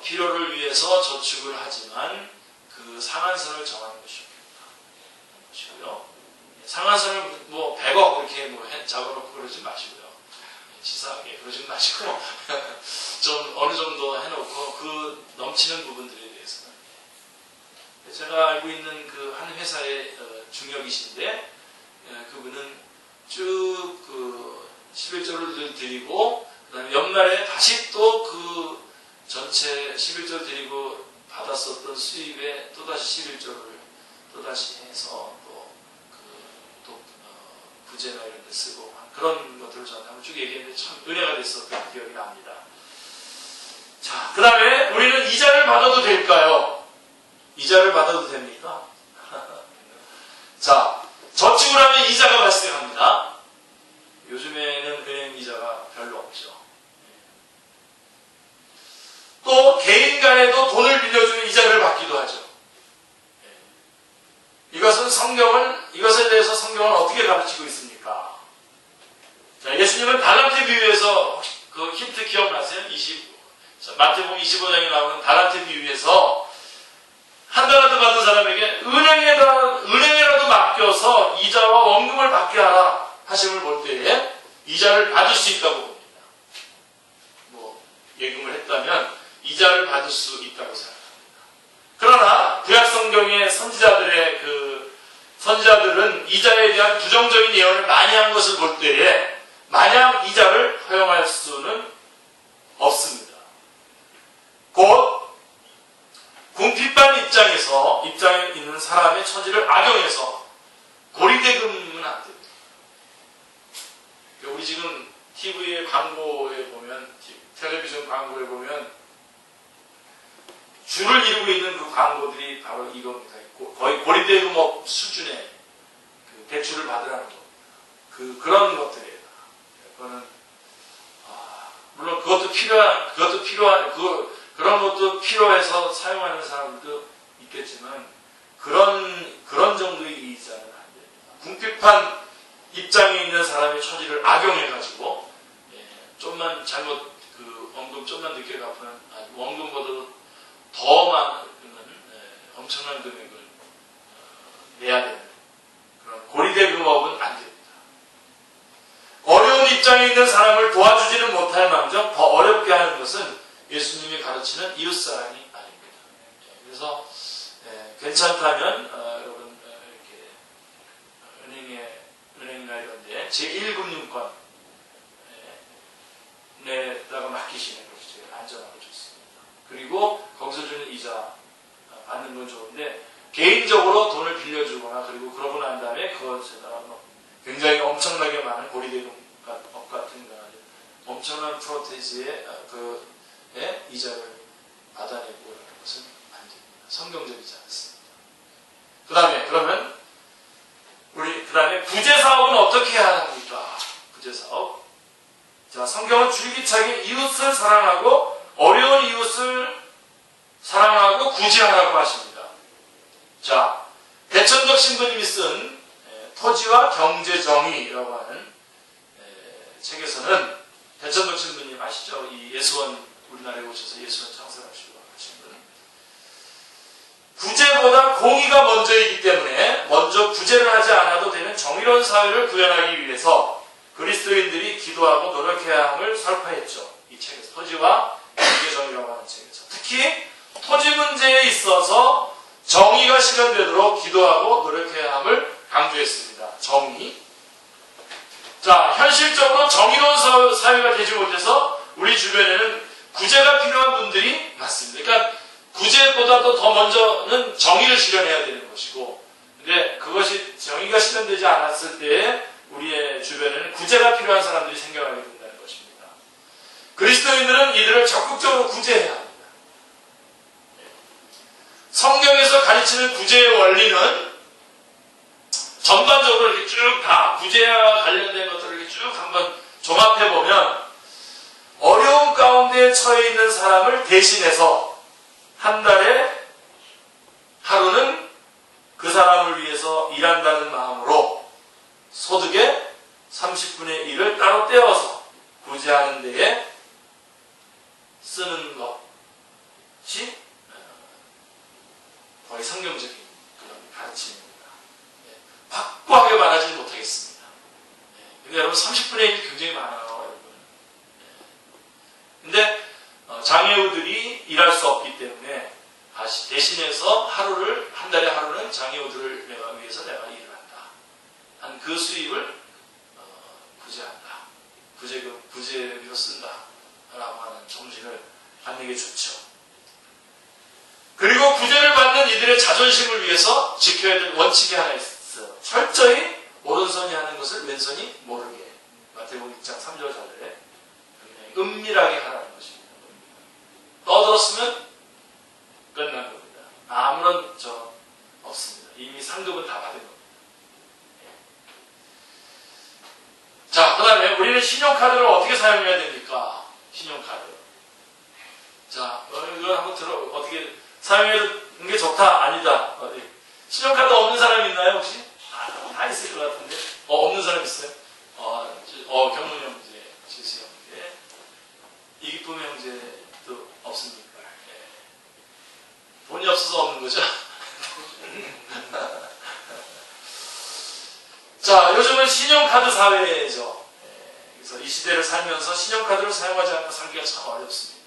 필요를 위해서 저축을 하지만 그 상한선을 정하는 것이고요. 상한선을 100억 이렇게 잡아놓고 그러지 마시고요. 치사하게 그러지 마시고 좀 어느 정도 해놓고 그 넘치는 부분들에 대해서는 제가 알고 있는 그 한 회사의 중역이신데 그분은 쭉 11조를 드리고 그다음에 연말에 다시 또 그 전체 11조 드리고 받았었던 수입에 또다시 11조를 또다시 해서 또 부재나 이런 데 쓰고 그런 것들을 저한테 한번 쭉 얘기했는데 참 은혜가 됐었던 기억이 납니다. 자, 그 다음에 우리는 이자를 받아도 될까요? 이자를 받아도 됩니까? 자, 저축을 하면 이자가 발생합니다. 요즘에는 은행 이자가 별로 없죠. 또 개인 간에도 돈을 빌려주는 이자를 받기도 하죠. 이것에 대해서 성경은 어떻게 가르치고 있습니까? 자, 예수님은 달란트 비유에서 그 힌트 기억나세요? 마태복음 25장에 나오는 달란트 비유에서 한 달란트 받은 사람에게 은행에라도 맡겨서 이자와 원금을 받게 하라 하심을 볼 때에 이자를 받을 수 있다고 봅니다. 예금을 했다면 이자를 받을 수 있다고 생각합니다. 그러나 구약 성경의 선지자들은 이자에 대한 부정적인 예언을 많이 한 것을 볼 때에 마냥 이자를 허용할 수는 없습니다. 곧 궁핍한 입장에 있는 사람의 처지를 악용해서 고리대금은 안 됩니다. 우리 지금 TV의 광고에 보면 텔레비전 고리대금업 수준의 그 대출을 받으라는 거. 그런 것들이에요. 그거는, 물론 그런 것도 필요해서 사용하는 사람들도 있겠지만, 그런 정도의 이자는 안 됩니다. 궁핍한 입장에 있는 사람의 처지를 악용해가지고, 좀만 원금 좀만 늦게 갚으면, 원금보다도 더 많은, 엄청난 금액을 내야 되는 그런 고리대금업은 안 됩니다. 어려운 입장에 있는 사람을 도와주지는 못할 망정 더 어렵게 하는 것은 예수님이 가르치는 이웃사랑이 아닙니다. 그래서 괜찮다면 여러분 이렇게 은행이나 이런 데 제1금융권 내다가 맡기시는 것이 제일 안전하고 좋습니다. 그리고 거기서 주는 이자 받는 건 좋은데 개인적으로 돈을 빌려주거나 그리고 그러고 난 다음에 그것에다가 굉장히 엄청나게 많은 고리대금업 같은 엄청난 프로테이지의 이자를 받아내고 그러는 것은 안 됩니다. 성경적이지 않습니다. 그러면 그 다음에 구제사업은 어떻게 해야 합니까? 구제사업. 자, 성경은 줄기차게 이웃을 사랑하고 어려운 이웃을 사랑하고 구제하라고 하십니다. 자, 대천적 신부님이 쓴 토지와 경제정의라고 하는 책에서는 대천적 신부님 아시죠? 이 예수원 우리나라에 오셔서 예수원 창설하시고 하신 분. 구제보다 공의가 먼저이기 때문에 먼저 구제를 하지 않아도 되는 정의로운 사회를 구현하기 위해서 그리스도인들이 기도하고 노력해야 함을 설파했죠. 이 책에서 토지와 경제정의라고 하는 책에서 특히 토지 문제에 있어서 정의가 실현되도록 기도하고 노력해야 함을 강조했습니다. 정의. 자, 현실적으로 정의로운 사회가 되지 못해서 우리 주변에는 구제가 필요한 분들이 많습니다. 그러니까 구제보다도 더 먼저는 정의를 실현해야 되는 것이고, 근데 그것이 정의가 실현되지 않았을 때에 우리의 주변에는 구제가 필요한 사람들이 생겨나게 된다는 것입니다. 그리스도인들은 이들을 적극적으로 구제해야 합니다. 성경에서 가르치는 구제의 원리는 전반적으로 이렇게 쭉 다 구제와 관련된 것들을 이렇게 쭉 한번 종합해보면 어려운 가운데 처해 있는 사람을 대신해서 한 달에 하루는 그 사람을 위해서 일한다는 마음으로 소득의 30분의 1을 따로 떼어서 구제하는 데에 쓰는 것이 거의 성경적인 그런 가르침입니다. 확고하게 말하지는 못하겠습니다. 근데 여러분 30분의 1이 굉장히 많아요. 여러분. 근데 장애우들이 일할 수 없기 때문에 대신해서 한 달에 하루는 장애우들을 위해서 내가 일을 한다. 한 그 수입을 구제한다. 구제비로 쓴다. 라고 하는 정신을 갖는 게 좋죠. 그리고 구제를 받는 이들의 자존심을 위해서 지켜야 될 원칙이 하나 있어요. 철저히 오른손이 하는 것을 왼손이 모르게. 마태복음 6장 3절 4절에 은밀하게 하라는 것입니다. 떠들었으면 끝난 겁니다. 아무런 없습니다. 이미 상급은 다 받은 겁니다. 자, 그 다음에 우리는 신용카드를 어떻게 사용해야 됩니까? 신용카드. 자, 이걸 한번 어떻게 사용하는 게 좋다? 아니다. 신용카드 없는 사람 있나요, 혹시? 다 있을 것 같은데. 없는 사람 있어요? 경문 형제, 지수 형제, 이기쁨 형제도 없습니까? 돈이 없어서 없는 거죠? 자, 요즘은 신용카드 사회죠. 그래서 이 시대를 살면서 신용카드를 사용하지 않고 살기가 참 어렵습니다.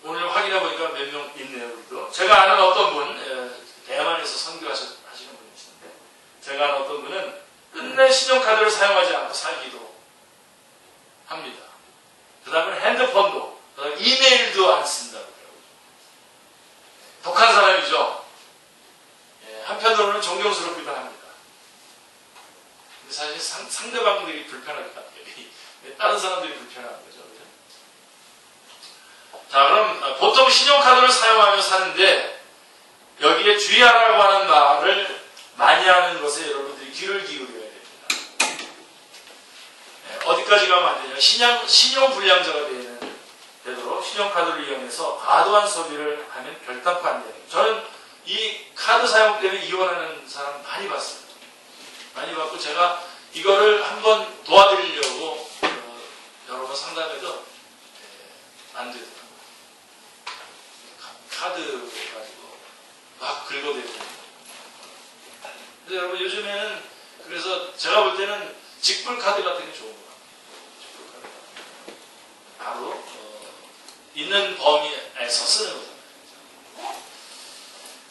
오늘 확인해보니까 몇 명 있네요, 우리도. 제가 아는 어떤 분, 대만에서 선교하시는 분이신데, 제가 아는 어떤 분은 끝내 신용카드를 사용하지 않고 살기도 합니다. 그 다음에 핸드폰도, 그 다음에 이메일도 안 쓴다고 그러더라고요. 독한 사람이죠. 한편으로는 존경스럽기도 합니다. 근데 사실 상대방들이 불편할 것 같아요. 다른 사람들이 불편한 거죠. 자, 그럼 보통 신용카드를 사용하며 사는데 여기에 주의하라고 하는 말을 많이 하는 것에 여러분들이 귀를 기울여야 됩니다. 어디까지 가면 안 되냐? 신용불량자가 되도록 신용카드를 이용해서 과도한 소비를 하면 결단코 안 돼요. 저는 이 카드 사용 때문에 이혼하는 사람 많이 봤습니다. 많이 봤고 제가 이거를 한번 도와드리려고 여러 번 상담해도 안 되더라고요. 카드 가지고 막 긁어대고. 근데 여러분 요즘에는 그래서 제가 볼 때는 직불카드 같은 게 좋은 것 같아요. 직불카드. 바로 있는 범위에서 쓰는 거잖아요.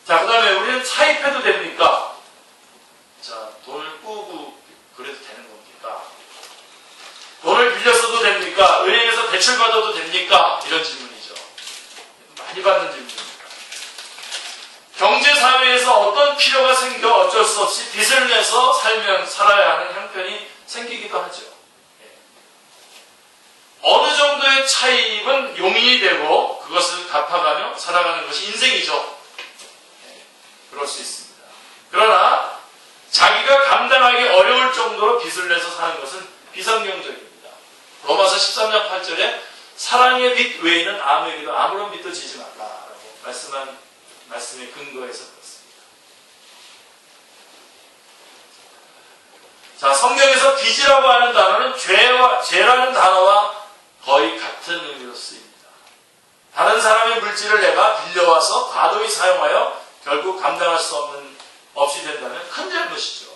자, 그 다음에 우리는 차입해도 됩니까? 자, 돈을 꾸고 그래도 되는 겁니까? 돈을 빌렸어도 됩니까? 은행에서 대출받아도 됩니까? 이런 질문이죠. 많이 받는 질문입니다. 경제사회에서 어떤 필요가 생겨 어쩔 수 없이 빚을 내서 살아야 하는 형편이 생기기도 하죠. 어느 정도의 차입은 용인이 되고 그것을 갚아가며 살아가는 것이 인생이죠. 그럴 수 있습니다. 그러나 자기가 감당하기 어려울 정도로 빚을 내서 사는 것은 비성경적입니다. 로마서 13장 8절에 사랑의 빚 외에는 아무에게도 아무런 빚도 지지 말라라고 말씀한 말씀의 근거에서 그렇습니다. 자, 성경에서 빚이라고 하는 단어는 죄라는 단어와 거의 같은 의미로 쓰입니다. 다른 사람의 물질을 내가 빌려와서 과도히 사용하여 결국 감당할 수 없이 된다면 큰 잘못이죠.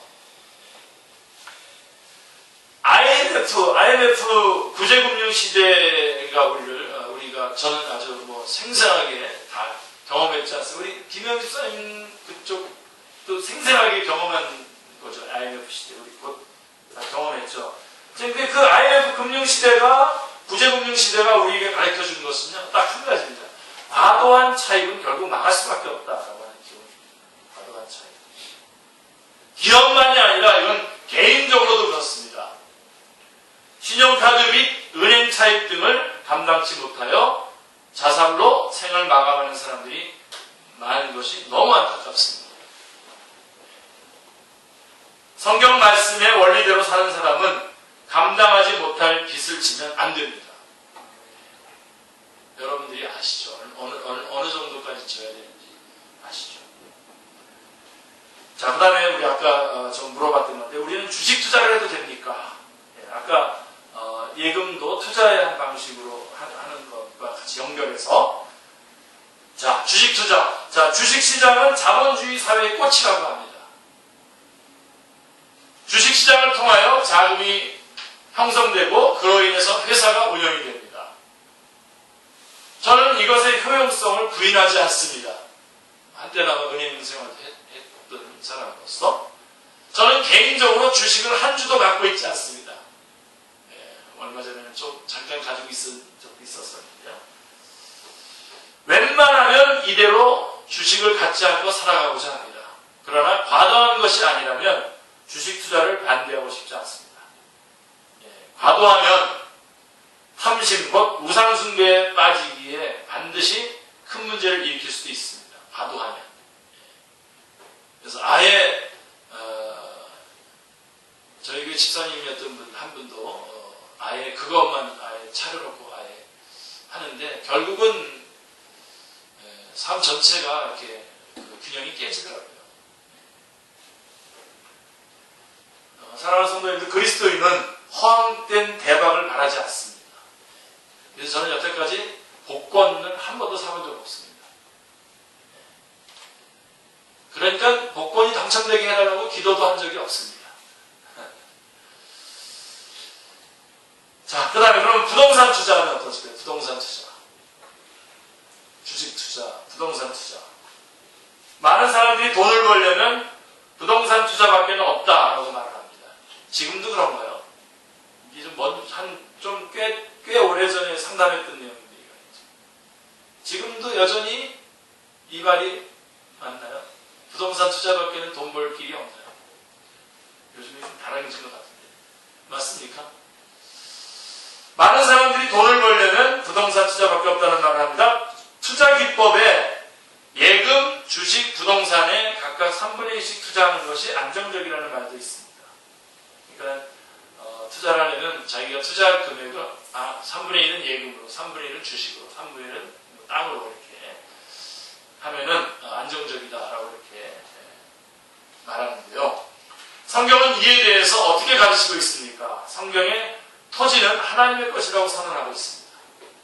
IMF 구제금융 시대가 우리가 저는 아주 생생하게 다 경험했지 않습니까? 우리 김영 집사님 그쪽도 생생하게 경험한 거죠. IMF 시대 우리 곧 다 경험했죠. 근데 그 IMF 금융 시대가 구제금융 시대가 우리에게 가르쳐 준 것은요, 딱 한 가지입니다. 과도한 차입은 결국 망할 수밖에 없다라고 하는 기본입니다. 과도한 차입. 기업만이 아니라 이건 개인적으로도 그렇습니다. 신용카드 빚, 은행 차입 등을 감당치 못하여 자살로 생을 마감하는 사람들이 많은 것이 너무 안타깝습니다. 성경 말씀의 원리대로 사는 사람은 감당하지 못할 빚을 지면 안 됩니다. 여러분들이 아시죠? 어느 정도까지 져야 되는지 아시죠? 자, 그 다음에 우리 아까 좀 물어봤던 건데, 우리는 주식 투자를 해도 됩니까? 아까 예금도 투자의 한 방식으로 하는 것과 같이 연결해서, 자, 주식 투자. 자, 주식 시장은 자본주의 사회의 꽃이라고 합니다. 주식 시장을 통하여 자금이 형성되고 그로 인해서 회사가 운영이 됩니다. 저는 이것의 효용성을 부인하지 않습니다. 한때나마 은행 생활도 했던 사람으로서 저는 개인적으로 주식을 한 주도 갖고 있지 않습니다. 얼마 전에는 좀 잠깐 가지고 있은 적도 있었었는데요. 웬만하면 이대로 주식을 갖지 않고 살아가고자 합니다. 그러나 과도한 것이 아니라면 주식 투자를 반대하고 싶지 않습니다. 과도하면 탐심, 곧 우상숭배에 빠지기에 반드시 큰 문제를 일으킬 수도 있습니다. 과도하면. 그래서 아예 저희 교회 집사님이었던 분 한 분도 아예 그것만 아예 차려놓고 아예 하는데 결국은 삶 전체가 이렇게 그 균형이 깨지더라고요. 사랑하는 성도님들, 그리스도인은 허황된 대박을 바라지 않습니다. 그래서 저는 여태까지 복권은 한 번도 사본 적 없습니다. 그러니까 복권이 당첨되게 해달라고 기도도 한 적이 없습니다. 자, 그 다음에 그럼 부동산 투자는 어떻습니까? 부동산 투자. 주식 투자, 부동산 투자. 많은 사람들이 돈을 벌려면 부동산 투자밖에 없다라고 말을 합니다. 지금도 그런가요? 이게 좀 꽤 오래전에 상담했던 내용인데, 지금도 여전히 이 말이 맞나요? 부동산 투자밖에는 돈 벌 길이 없나요? 요즘에 좀 달라진 것 같은데. 맞습니까? 많은 사람들이 돈을 벌려면 부동산 투자밖에 없다는 말을 합니다. 투자 기법에 예금, 주식, 부동산에 각각 3분의 1씩 투자하는 것이 안정적이라는 말도 있습니다. 그러니까 투자를 하려면 자기가 투자할 금액을 3분의 1은 예금으로, 3분의 1은 주식으로, 3분의 1은 땅으로 이렇게 하면은 안정적이다라고 이렇게 말하는데요. 성경은 이에 대해서 어떻게 가르치고 있습니까? 성경에 토지는 하나님의 것이라고 선언하고 있습니다.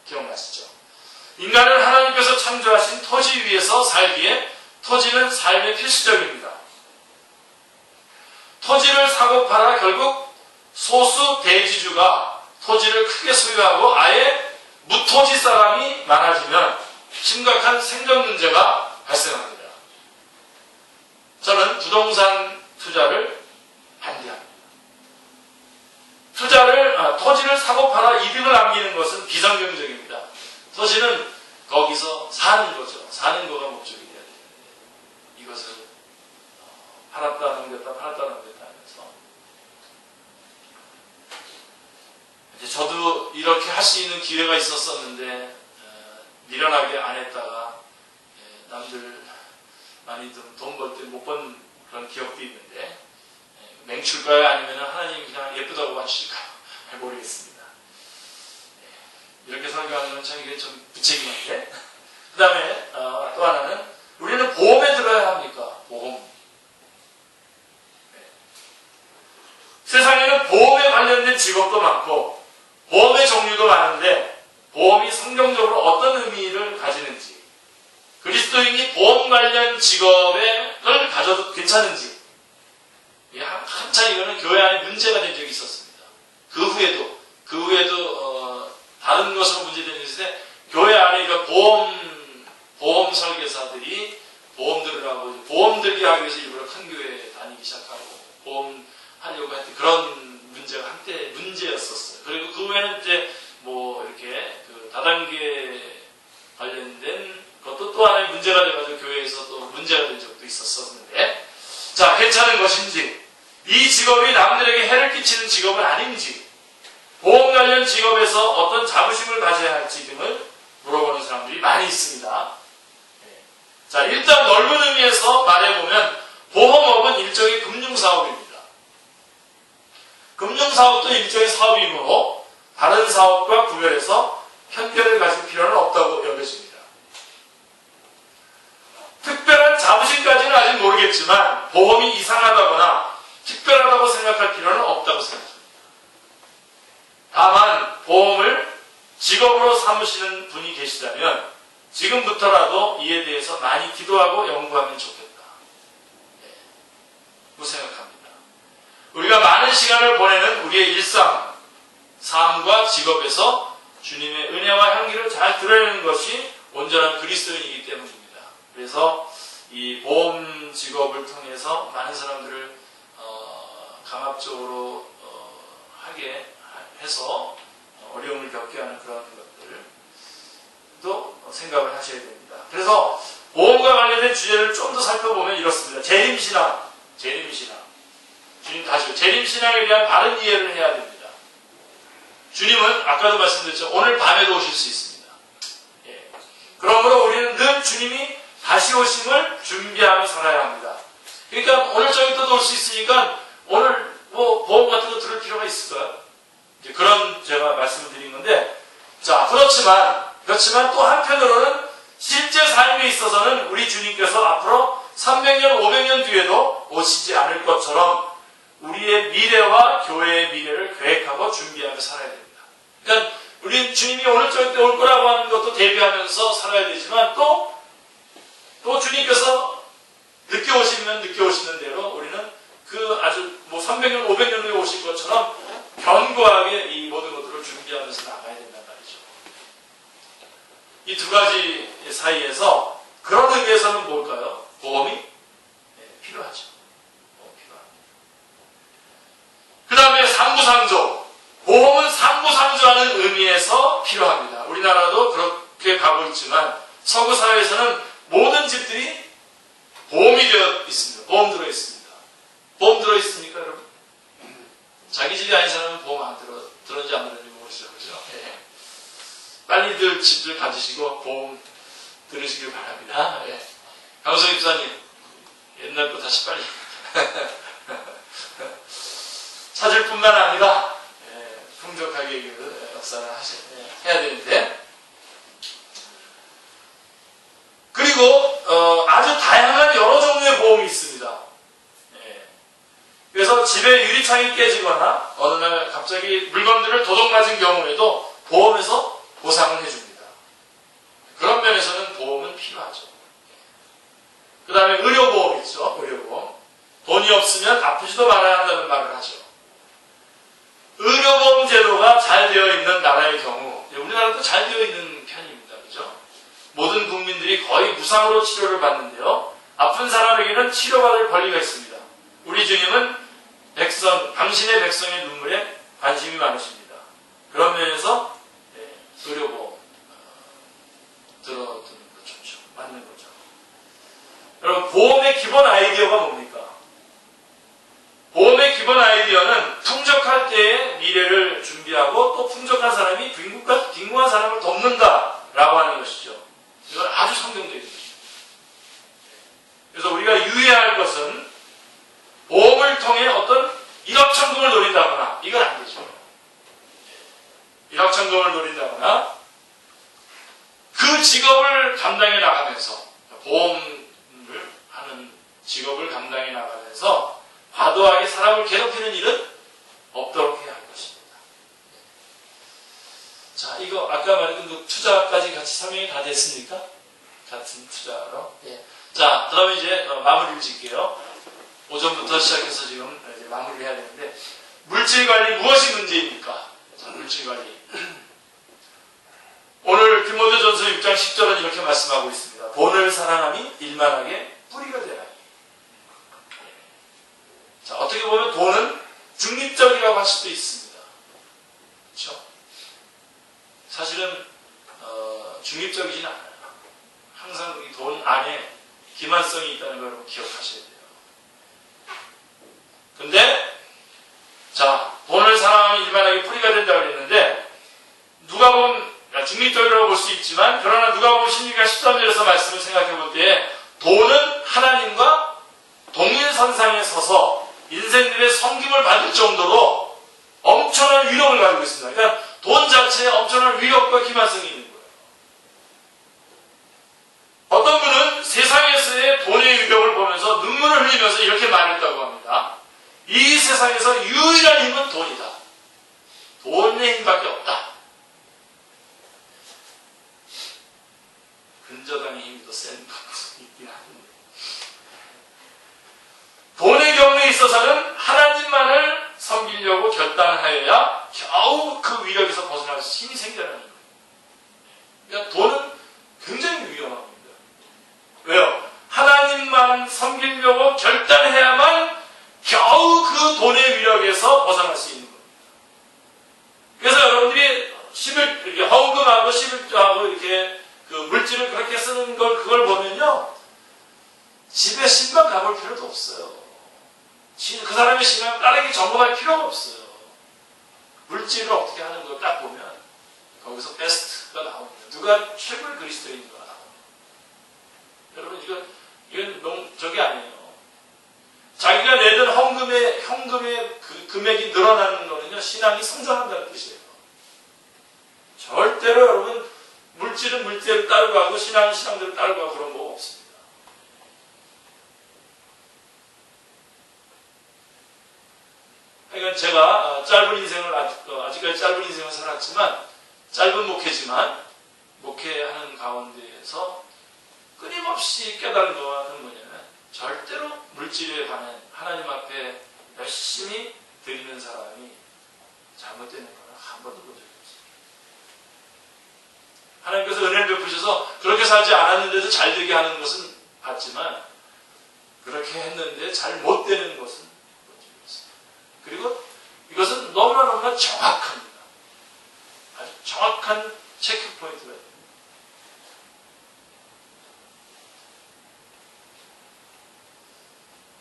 기억나시죠? 인간을 하나님께서 창조하신 토지 위에서 살기에 토지는 삶의 필수적입니다. 토지를 사고 팔아 결국 소수 대지주가 토지를 크게 소유하고 아예 무토지 사람이 많아지면 심각한 생존 문제가 발생합니다. 저는 부동산 투자를 반대합니다. 토지를 사고 팔아 이득을 남기는 것은 비성경적입니다. 토지는 거기서 사는 거죠. 사는 거가 목적이 돼야 되는데 이것을 팔았다 넘겼다 팔았다 넘겼다 하면서 이제 저도 이렇게 할 수 있는 기회가 있었었는데 미련하게 안 했다가 남들 많이 돈 벌 때 못 번 그런 기억도 있는데 맹출까요? 아니면 하나님 그냥 예쁘다고 봐주실까요? 모르겠습니다. 이렇게 설교하는 건 참 이게 좀 부책임한데. 그 다음에 또 하나는 우리는 보험에 들어야 합니까? 보험. 세상에는 보험에 관련된 직업도 많고 보험의 종류도 많은데 보험이 성경적으로 어떤 의미를 가지는지, 그리스도인이 보험 관련 직업을 가져도 괜찮은지, 한참 이거는 교회 안에 문제가 된 적이 있었습니다. 그 후에도 다른 것으로 문제된 적이 있는데 교회 안에 보험 설계사들이 보험 들으라고 보험 들게 하기 위해서 일부러 큰 교회에 다니기 시작하고 보험 하려고 했던 그런 문제가 한때 문제였었어요. 그리고 그 후에는 이제 뭐 이렇게 그 다단계 관련된 것도 또 하나의 문제가 돼가지고 교회에서 또 문제가 된 적도 있었었는데, 자, 괜찮은 것인지, 이 직업이 남들에게 해를 끼치는 직업은 아닌지, 보험 관련 직업에서 어떤 자부심을 가져야 할지 등을 물어보는 사람들이 많이 있습니다. 자, 일단 넓은 의미에서 말해보면 보험업은 일종의 금융사업입니다. 금융사업도 일종의 사업이므로 다른 사업과 구별해서 편견을 가질 필요는 없다고 여겨집니다. 특별한 자부심까지는 아직 모르겠지만 보험이 이상하다거나 특별하다고 생각할 필요는 없다고 생각합니다. 다만 보험을 직업으로 삼으시는 분이 계시다면 지금부터라도 이에 대해서 많이 기도하고 연구하면 좋겠다. 그 생각합니다. 우리가 많은 시간을 보내는 우리의 일상, 삶과 직업에서 주님의 은혜와 향기를 잘 드러내는 것이 온전한 그리스도인이기 때문입니다. 그래서 이 보험 직업을 통해서 많은 사람들을 강압적으로 하게 해서 어려움을 겪게 하는 그런 것들도 생각을 하셔야 됩니다. 그래서 보험과 관련된 주제를 좀 더 살펴보면 이렇습니다. 재림신앙. 주님 다시요. 재림신앙에 대한 바른 이해를 해야 됩니다. 주님은 아까도 말씀드렸죠. 오늘 밤에도 오실 수 있습니다. 그러므로 우리는 늘 주님이 다시 오심을 준비하며 살아야 합니다. 그러니까 오늘 저기 또 올 수 있으니까 오늘 뭐 보험 같은 거 들을 필요가 있을까요? 그런 제가 말씀을 드린 건데, 자, 그렇지만 또 한편으로는 실제 삶에 있어서는 우리 주님께서 앞으로 300년, 500년 뒤에도 오시지 않을 것처럼 우리의 미래와 교회의 미래를 계획하고 준비하며 살아야 됩니다. 그러니까 우리 주님이 오늘 저기 때 올 거라고 하는 것도 대비하면서 살아야 되지만 또 주님께서 늦게 오시면 늦게 오시는 대로 우리는 그 아주 뭐 300년, 500년 후에 오실 것처럼 견고하게 이 모든 것들을 준비하면서 나가야 된단 말이죠. 이 두 가지 사이에서 그런 의미에서는 뭘까요? 보험이 필요하죠. 그 다음에 상부상조. 보험은 상부상조하는 의미에서 필요합니다. 우리나라도 그렇게 가고 있지만 서구 사회에서는 모든 집들이 보험이 되어 있습니다. 보험 들어 있습니다. 보험 들어 있습니까, 여러분? 자기 집이 아닌 사람은 보험 안 들었는지 안 들었는지 보험이죠. 그죠? 예. 빨리들 집들 가지시고 보험 들으시길 바랍니다. 예. 강성 입사님, 옛날 거 다시 빨리 찾을 뿐만 아니라, 예, 풍족하게 그 역사를 해야 되는데, 그리고 아주 다양한 여러 종류의 보험이 있습니다. 예. 그래서 집에 유리창이 깨지거나 어느 날 갑자기 물건들을 도둑 맞은 경우에도 보험에서 보상을 해줍니다. 그런 면에서는 보험은 필요하죠. 그 다음에 의료보험 있죠. 의료보험. 돈이 없으면 아프지도 말아야 한다는 말을 하죠. 의료보험 제도가 잘 되어 있는 나라의 경우, 우리나라도 잘 되어 있는 편입니다. 그죠? 모든 국민들이 거의 무상으로 치료를 받는데요. 아픈 사람에게는 치료받을 권리가 있습니다. 우리 주님은 당신의 백성의 눈물에 관심이 많으십니다. 그런 면에서 의료보험 들어두는 거 좋죠. 맞는 거죠. 여러분, 보험의 기본 아이디어가 뭡니까? 보험의 기본 아이디어는 풍족할 때의 미래를 준비하고 또 풍족한 사람이 빈곤한 사람을 돕는다라고 하는 것이죠. 이건 아주 성경적인 것입니다. 그래서 우리가 유의해야 할 것은 보험을 통해 어떤 일확천금을 노린다거나 이건 안 되죠. 일확천금을 노린다거나 그 직업을 감당해 나가면서 보험을 하는 직업을 감당해 나가면서 과도하게 사람을 괴롭히는 일은 없도록 해야 할 것입니다. 자, 이거 아까 말했던 그 투자까지 같이 설명이 다 됐습니까? 같은 투자로. 예. 자, 그러면 이제 마무리를 짓게요. 오전부터 시작해서 지금 이제 마무리를 해야 되는데, 물질관리 무엇이 문제입니까? 자, 물질관리. 오늘 디모데전서 6장 10절은 이렇게 말씀하고 있습니다. 돈을 사랑함이 일만하게 뿌리가 되나니. 자, 어떻게 보면 돈은 중립적이라고 할 수도 있습니다. 그렇죠? 사실은 중립적이진 않아요. 항상 이 돈 안에 기만성이 있다는 걸 여러분 기억하셔야 돼요. 근데 자, 돈을 사랑하면 일만하게 뿌리가 된다고 그랬는데 누가 보면 중립적이라고 볼 수 있지만 그러나 누가 보면 신명기 13절에서 말씀을 생각해 볼 때 돈은 하나님과 동일선상에 서서 인생들의 섬김을 받을 정도로 엄청난 위력을 가지고 있습니다. 그러니까 돈 자체에 엄청난 위력과 기만성이 있는 거예요. 어떤 분은 세상에서의 돈의 위력을 보면서 눈물을 흘리면서 이렇게 말했다고 합니다. 이 세상에서 유일한 힘은 돈이다. 돈의 힘밖에 없다. 근저당의 힘이 더 센 것이 있긴 한데 돈의 경우에 있어서는 하나님만을 섬기려고 결단하여야 겨우 그 위력에서 벗어날 힘이 생겨나는 거예요. 그러니까 돈은 굉장히 위험한 겁니다. 왜요? 하나님만 섬기려고 결단해야만 겨우 그 돈의 위력에서 벗어날 수 있는 겁니다. 그래서 여러분들이 이렇게 헌금하고 11조하고 이렇게 그 물질을 그렇게 쓰는 그걸 보면요. 집에 신방 가볼 필요도 없어요. 그 사람의 신앙을 다르게 점검할 필요가 없어요. 물질을 어떻게 하는 걸 딱 보면 거기서 베스트가 나옵니다. 누가 최고의 그리스도인가 나옵니다. 여러분 이건 저게 아니에요. 자기가 내던 현금의 그 금액이 늘어나는 거는요 신앙이 성장한다는 뜻이에요. 절대로 여러분 물질은 물질을 따르고 하고 신앙은 신앙대로 따르고 하고 그런 거 없습니다. 그러니까 제가 짧은 인생을 아직까지 짧은 인생을 살았지만 짧은 목회지만 목회하는 가운데에서 끊임없이 깨달은 거는 뭐냐면 절대로 물질에 관한 하나님 앞에 열심히 드리는 사람이 잘못되는 거는 한 번도 본 적이 없습니다. 하나님께서 은혜를 베푸셔서 그렇게 살지 않았는데도 잘 되게 하는 것은 봤지만 그렇게 했는데 잘 못 되는 것은 본 적이 없습니다. 그리고 이것은 너무나 정확합니다. 아주 정확한 체크 포인트가 있습니다.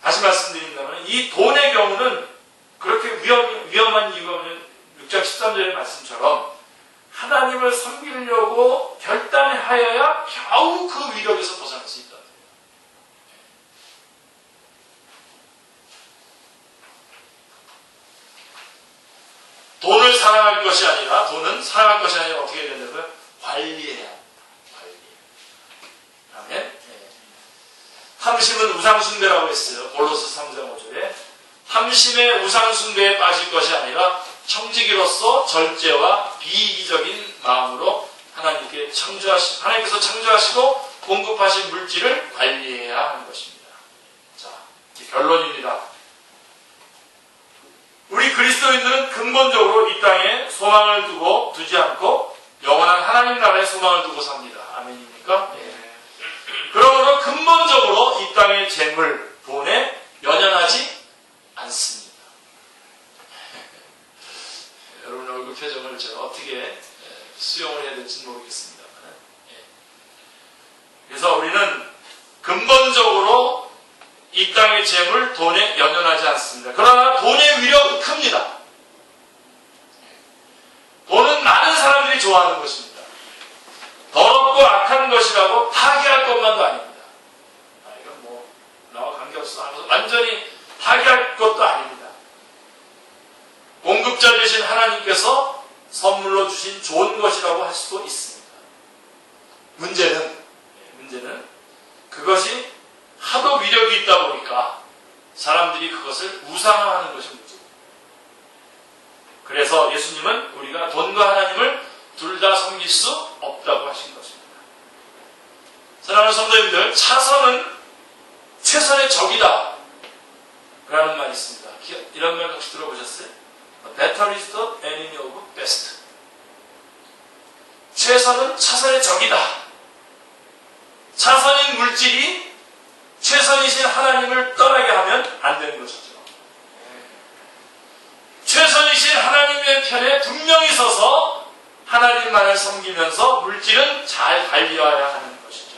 다시 말씀드린다면 이 돈의 경우는 그렇게 위험한 이유가 6장 13절의 말씀처럼 하나님을 섬기려고 결단하여야 겨우 그 위력에서 벗어날 수 있다. 돈을 사랑할 것이 아니라, 돈은 사랑할 것이 아니라 어떻게 해야 된다고요? 관리해야 합니다. 관리. 아멘. 탐심은 우상숭배라고 했어요. 골로새 3장 5절에. 탐심의 우상숭배에 빠질 것이 아니라 청지기로서 절제와 비이기적인 마음으로 하나님께서 창조하시고 공급하신 물질을 관리해야 하는 것입니다. 자, 결론입니다. 우리 그리스도인들은 근본적으로 이 땅에 소망을 두지 않고 영원한 하나님 나라에 소망을 두고 삽니다. 아멘입니까? 네. 그러므로 근본적으로 이 땅의 재물, 돈에 연연하지 않습니다. 여러분 얼굴 표정을 제가 어떻게 수용을 해야 될지 모르겠습니다만, 그래서 우리는 근본적으로 이 땅의 재물, 돈에 연연하지 않습니다. 그러나 돈의 위력은 큽니다. 돈은 많은 사람들이 좋아하는 것입니다. 더럽고 악한 것이라고 타개할 것만도 아닙니다. 이건 뭐 나와 관계없어 하면서 완전히 타개할 것도 아닙니다. 공급자 되신 하나님께서 선물로 주신 좋은 것이라고 할 수도 있습니다. 문제는 그것이 하도 위력이 있다 보니까 사람들이 그것을 우상화하는 것이 문제입니다. 그래서 예수님은 우리가 돈과 하나님을 둘 다 섬길 수 없다고 하신 것입니다. 사랑하는 성도님들, 차선은 최선의 적이다 라는 말이 있습니다. 이런 말 혹시 들어보셨어요? Better is the enemy of best. 최선은 차선의 적이다. 차선인 물질이 최선이신 하나님을 떠나게 하면 안 되는 것이죠. 최선이신 하나님의 편에 분명히 서서 하나님만을 섬기면서 물질은 잘 관리해야 하는 것이죠.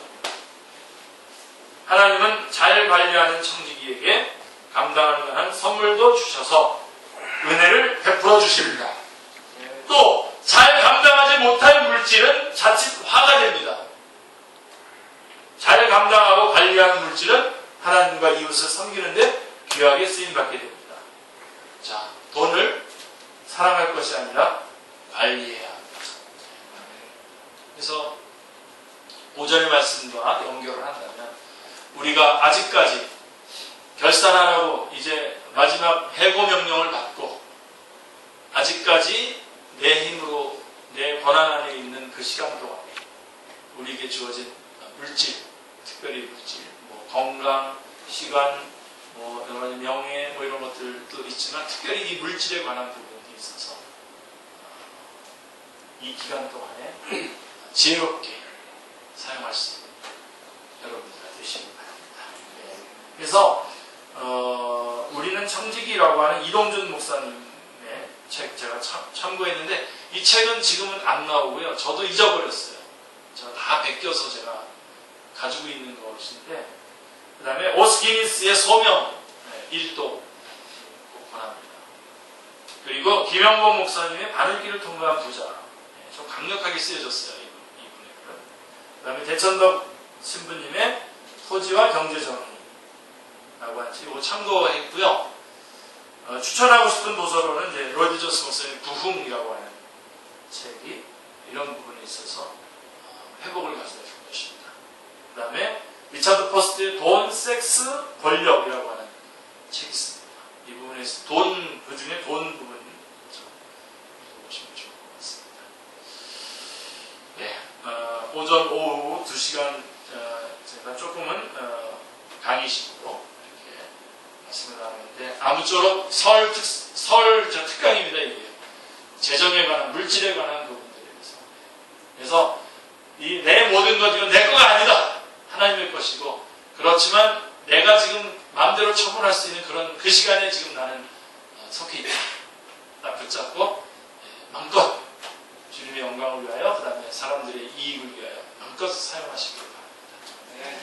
하나님은 잘 관리하는 청지기에게 감당할 만한 선물도 주셔서 은혜를 베풀어 주십니다. 또 잘 감당하지 못할 물질은 자칫 화가 됩니다. 잘 감당하고 관리하는 물질은 하나님과 이웃을 섬기는데 귀하게 쓰임받게 됩니다. 자, 돈을 사랑할 것이 아니라 관리해야 합니다. 그래서 5절의 말씀과 연결을 한다면 우리가 아직까지 결산 안 하고 이제 마지막 해고 명령을 받고 아직까지 내 힘으로 내 권한 안에 있는 그 시간 동안 우리에게 주어진 물질, 특별히 물질, 뭐 건강, 시간, 뭐 여러 가지 명예, 뭐 이런 것들도 있지만 특별히 이 물질에 관한 부분이 있어서 이 기간 동안에 지혜롭게 사용할 수 있는 여러분들 되시기 바랍니다. 그래서 우리는 청지기라고 하는 이동준 목사님의 책 제가 참고했는데 이 책은 지금은 안 나오고요. 저도 잊어버렸어요. 제가 다 베껴서 제가 가지고 있는 것인데, 그 다음에 오스기니스의 소명 1도 꼭 권합니다. 그리고 김영범 목사님의 바늘길을 통과한 부자, 좀 강력하게 쓰여졌어요. 이분의 글은. 그 다음에 대천덕 신부님의 토지와 경제정의라고 하는 책 참고했고요. 추천하고 싶은 도서로는 이제 로이드 존스 목사님의 부흥이라고 하는 책이 이런 부분에 있어서 회복을 가져다 줄 것입니다. 그 다음에 리차드 퍼스트의 돈, 섹스, 권력이라고 하는 책이 있습니다. 이 부분에서 그 중에 돈 부분 보시면 좋을 것 같습니다. 네, 오전, 오후 2시간 제가 조금은 강의식으로 이렇게 말씀을 나누는데 아무쪼록 설 특강입니다. 이게 재정에 관한, 물질에 관한 부분들에 대해서. 그래서 내 모든 것 이건 내 거가 아니다. 하나님의 것이고, 그렇지만 내가 지금 마음대로 처분할 수 있는 그런 그 시간에 지금 나는 속해 있다. 딱 붙잡고 마음껏 주님의 영광을 위하여, 그 다음에 사람들의 이익을 위하여 마음껏 사용하시기 바랍니다. 네.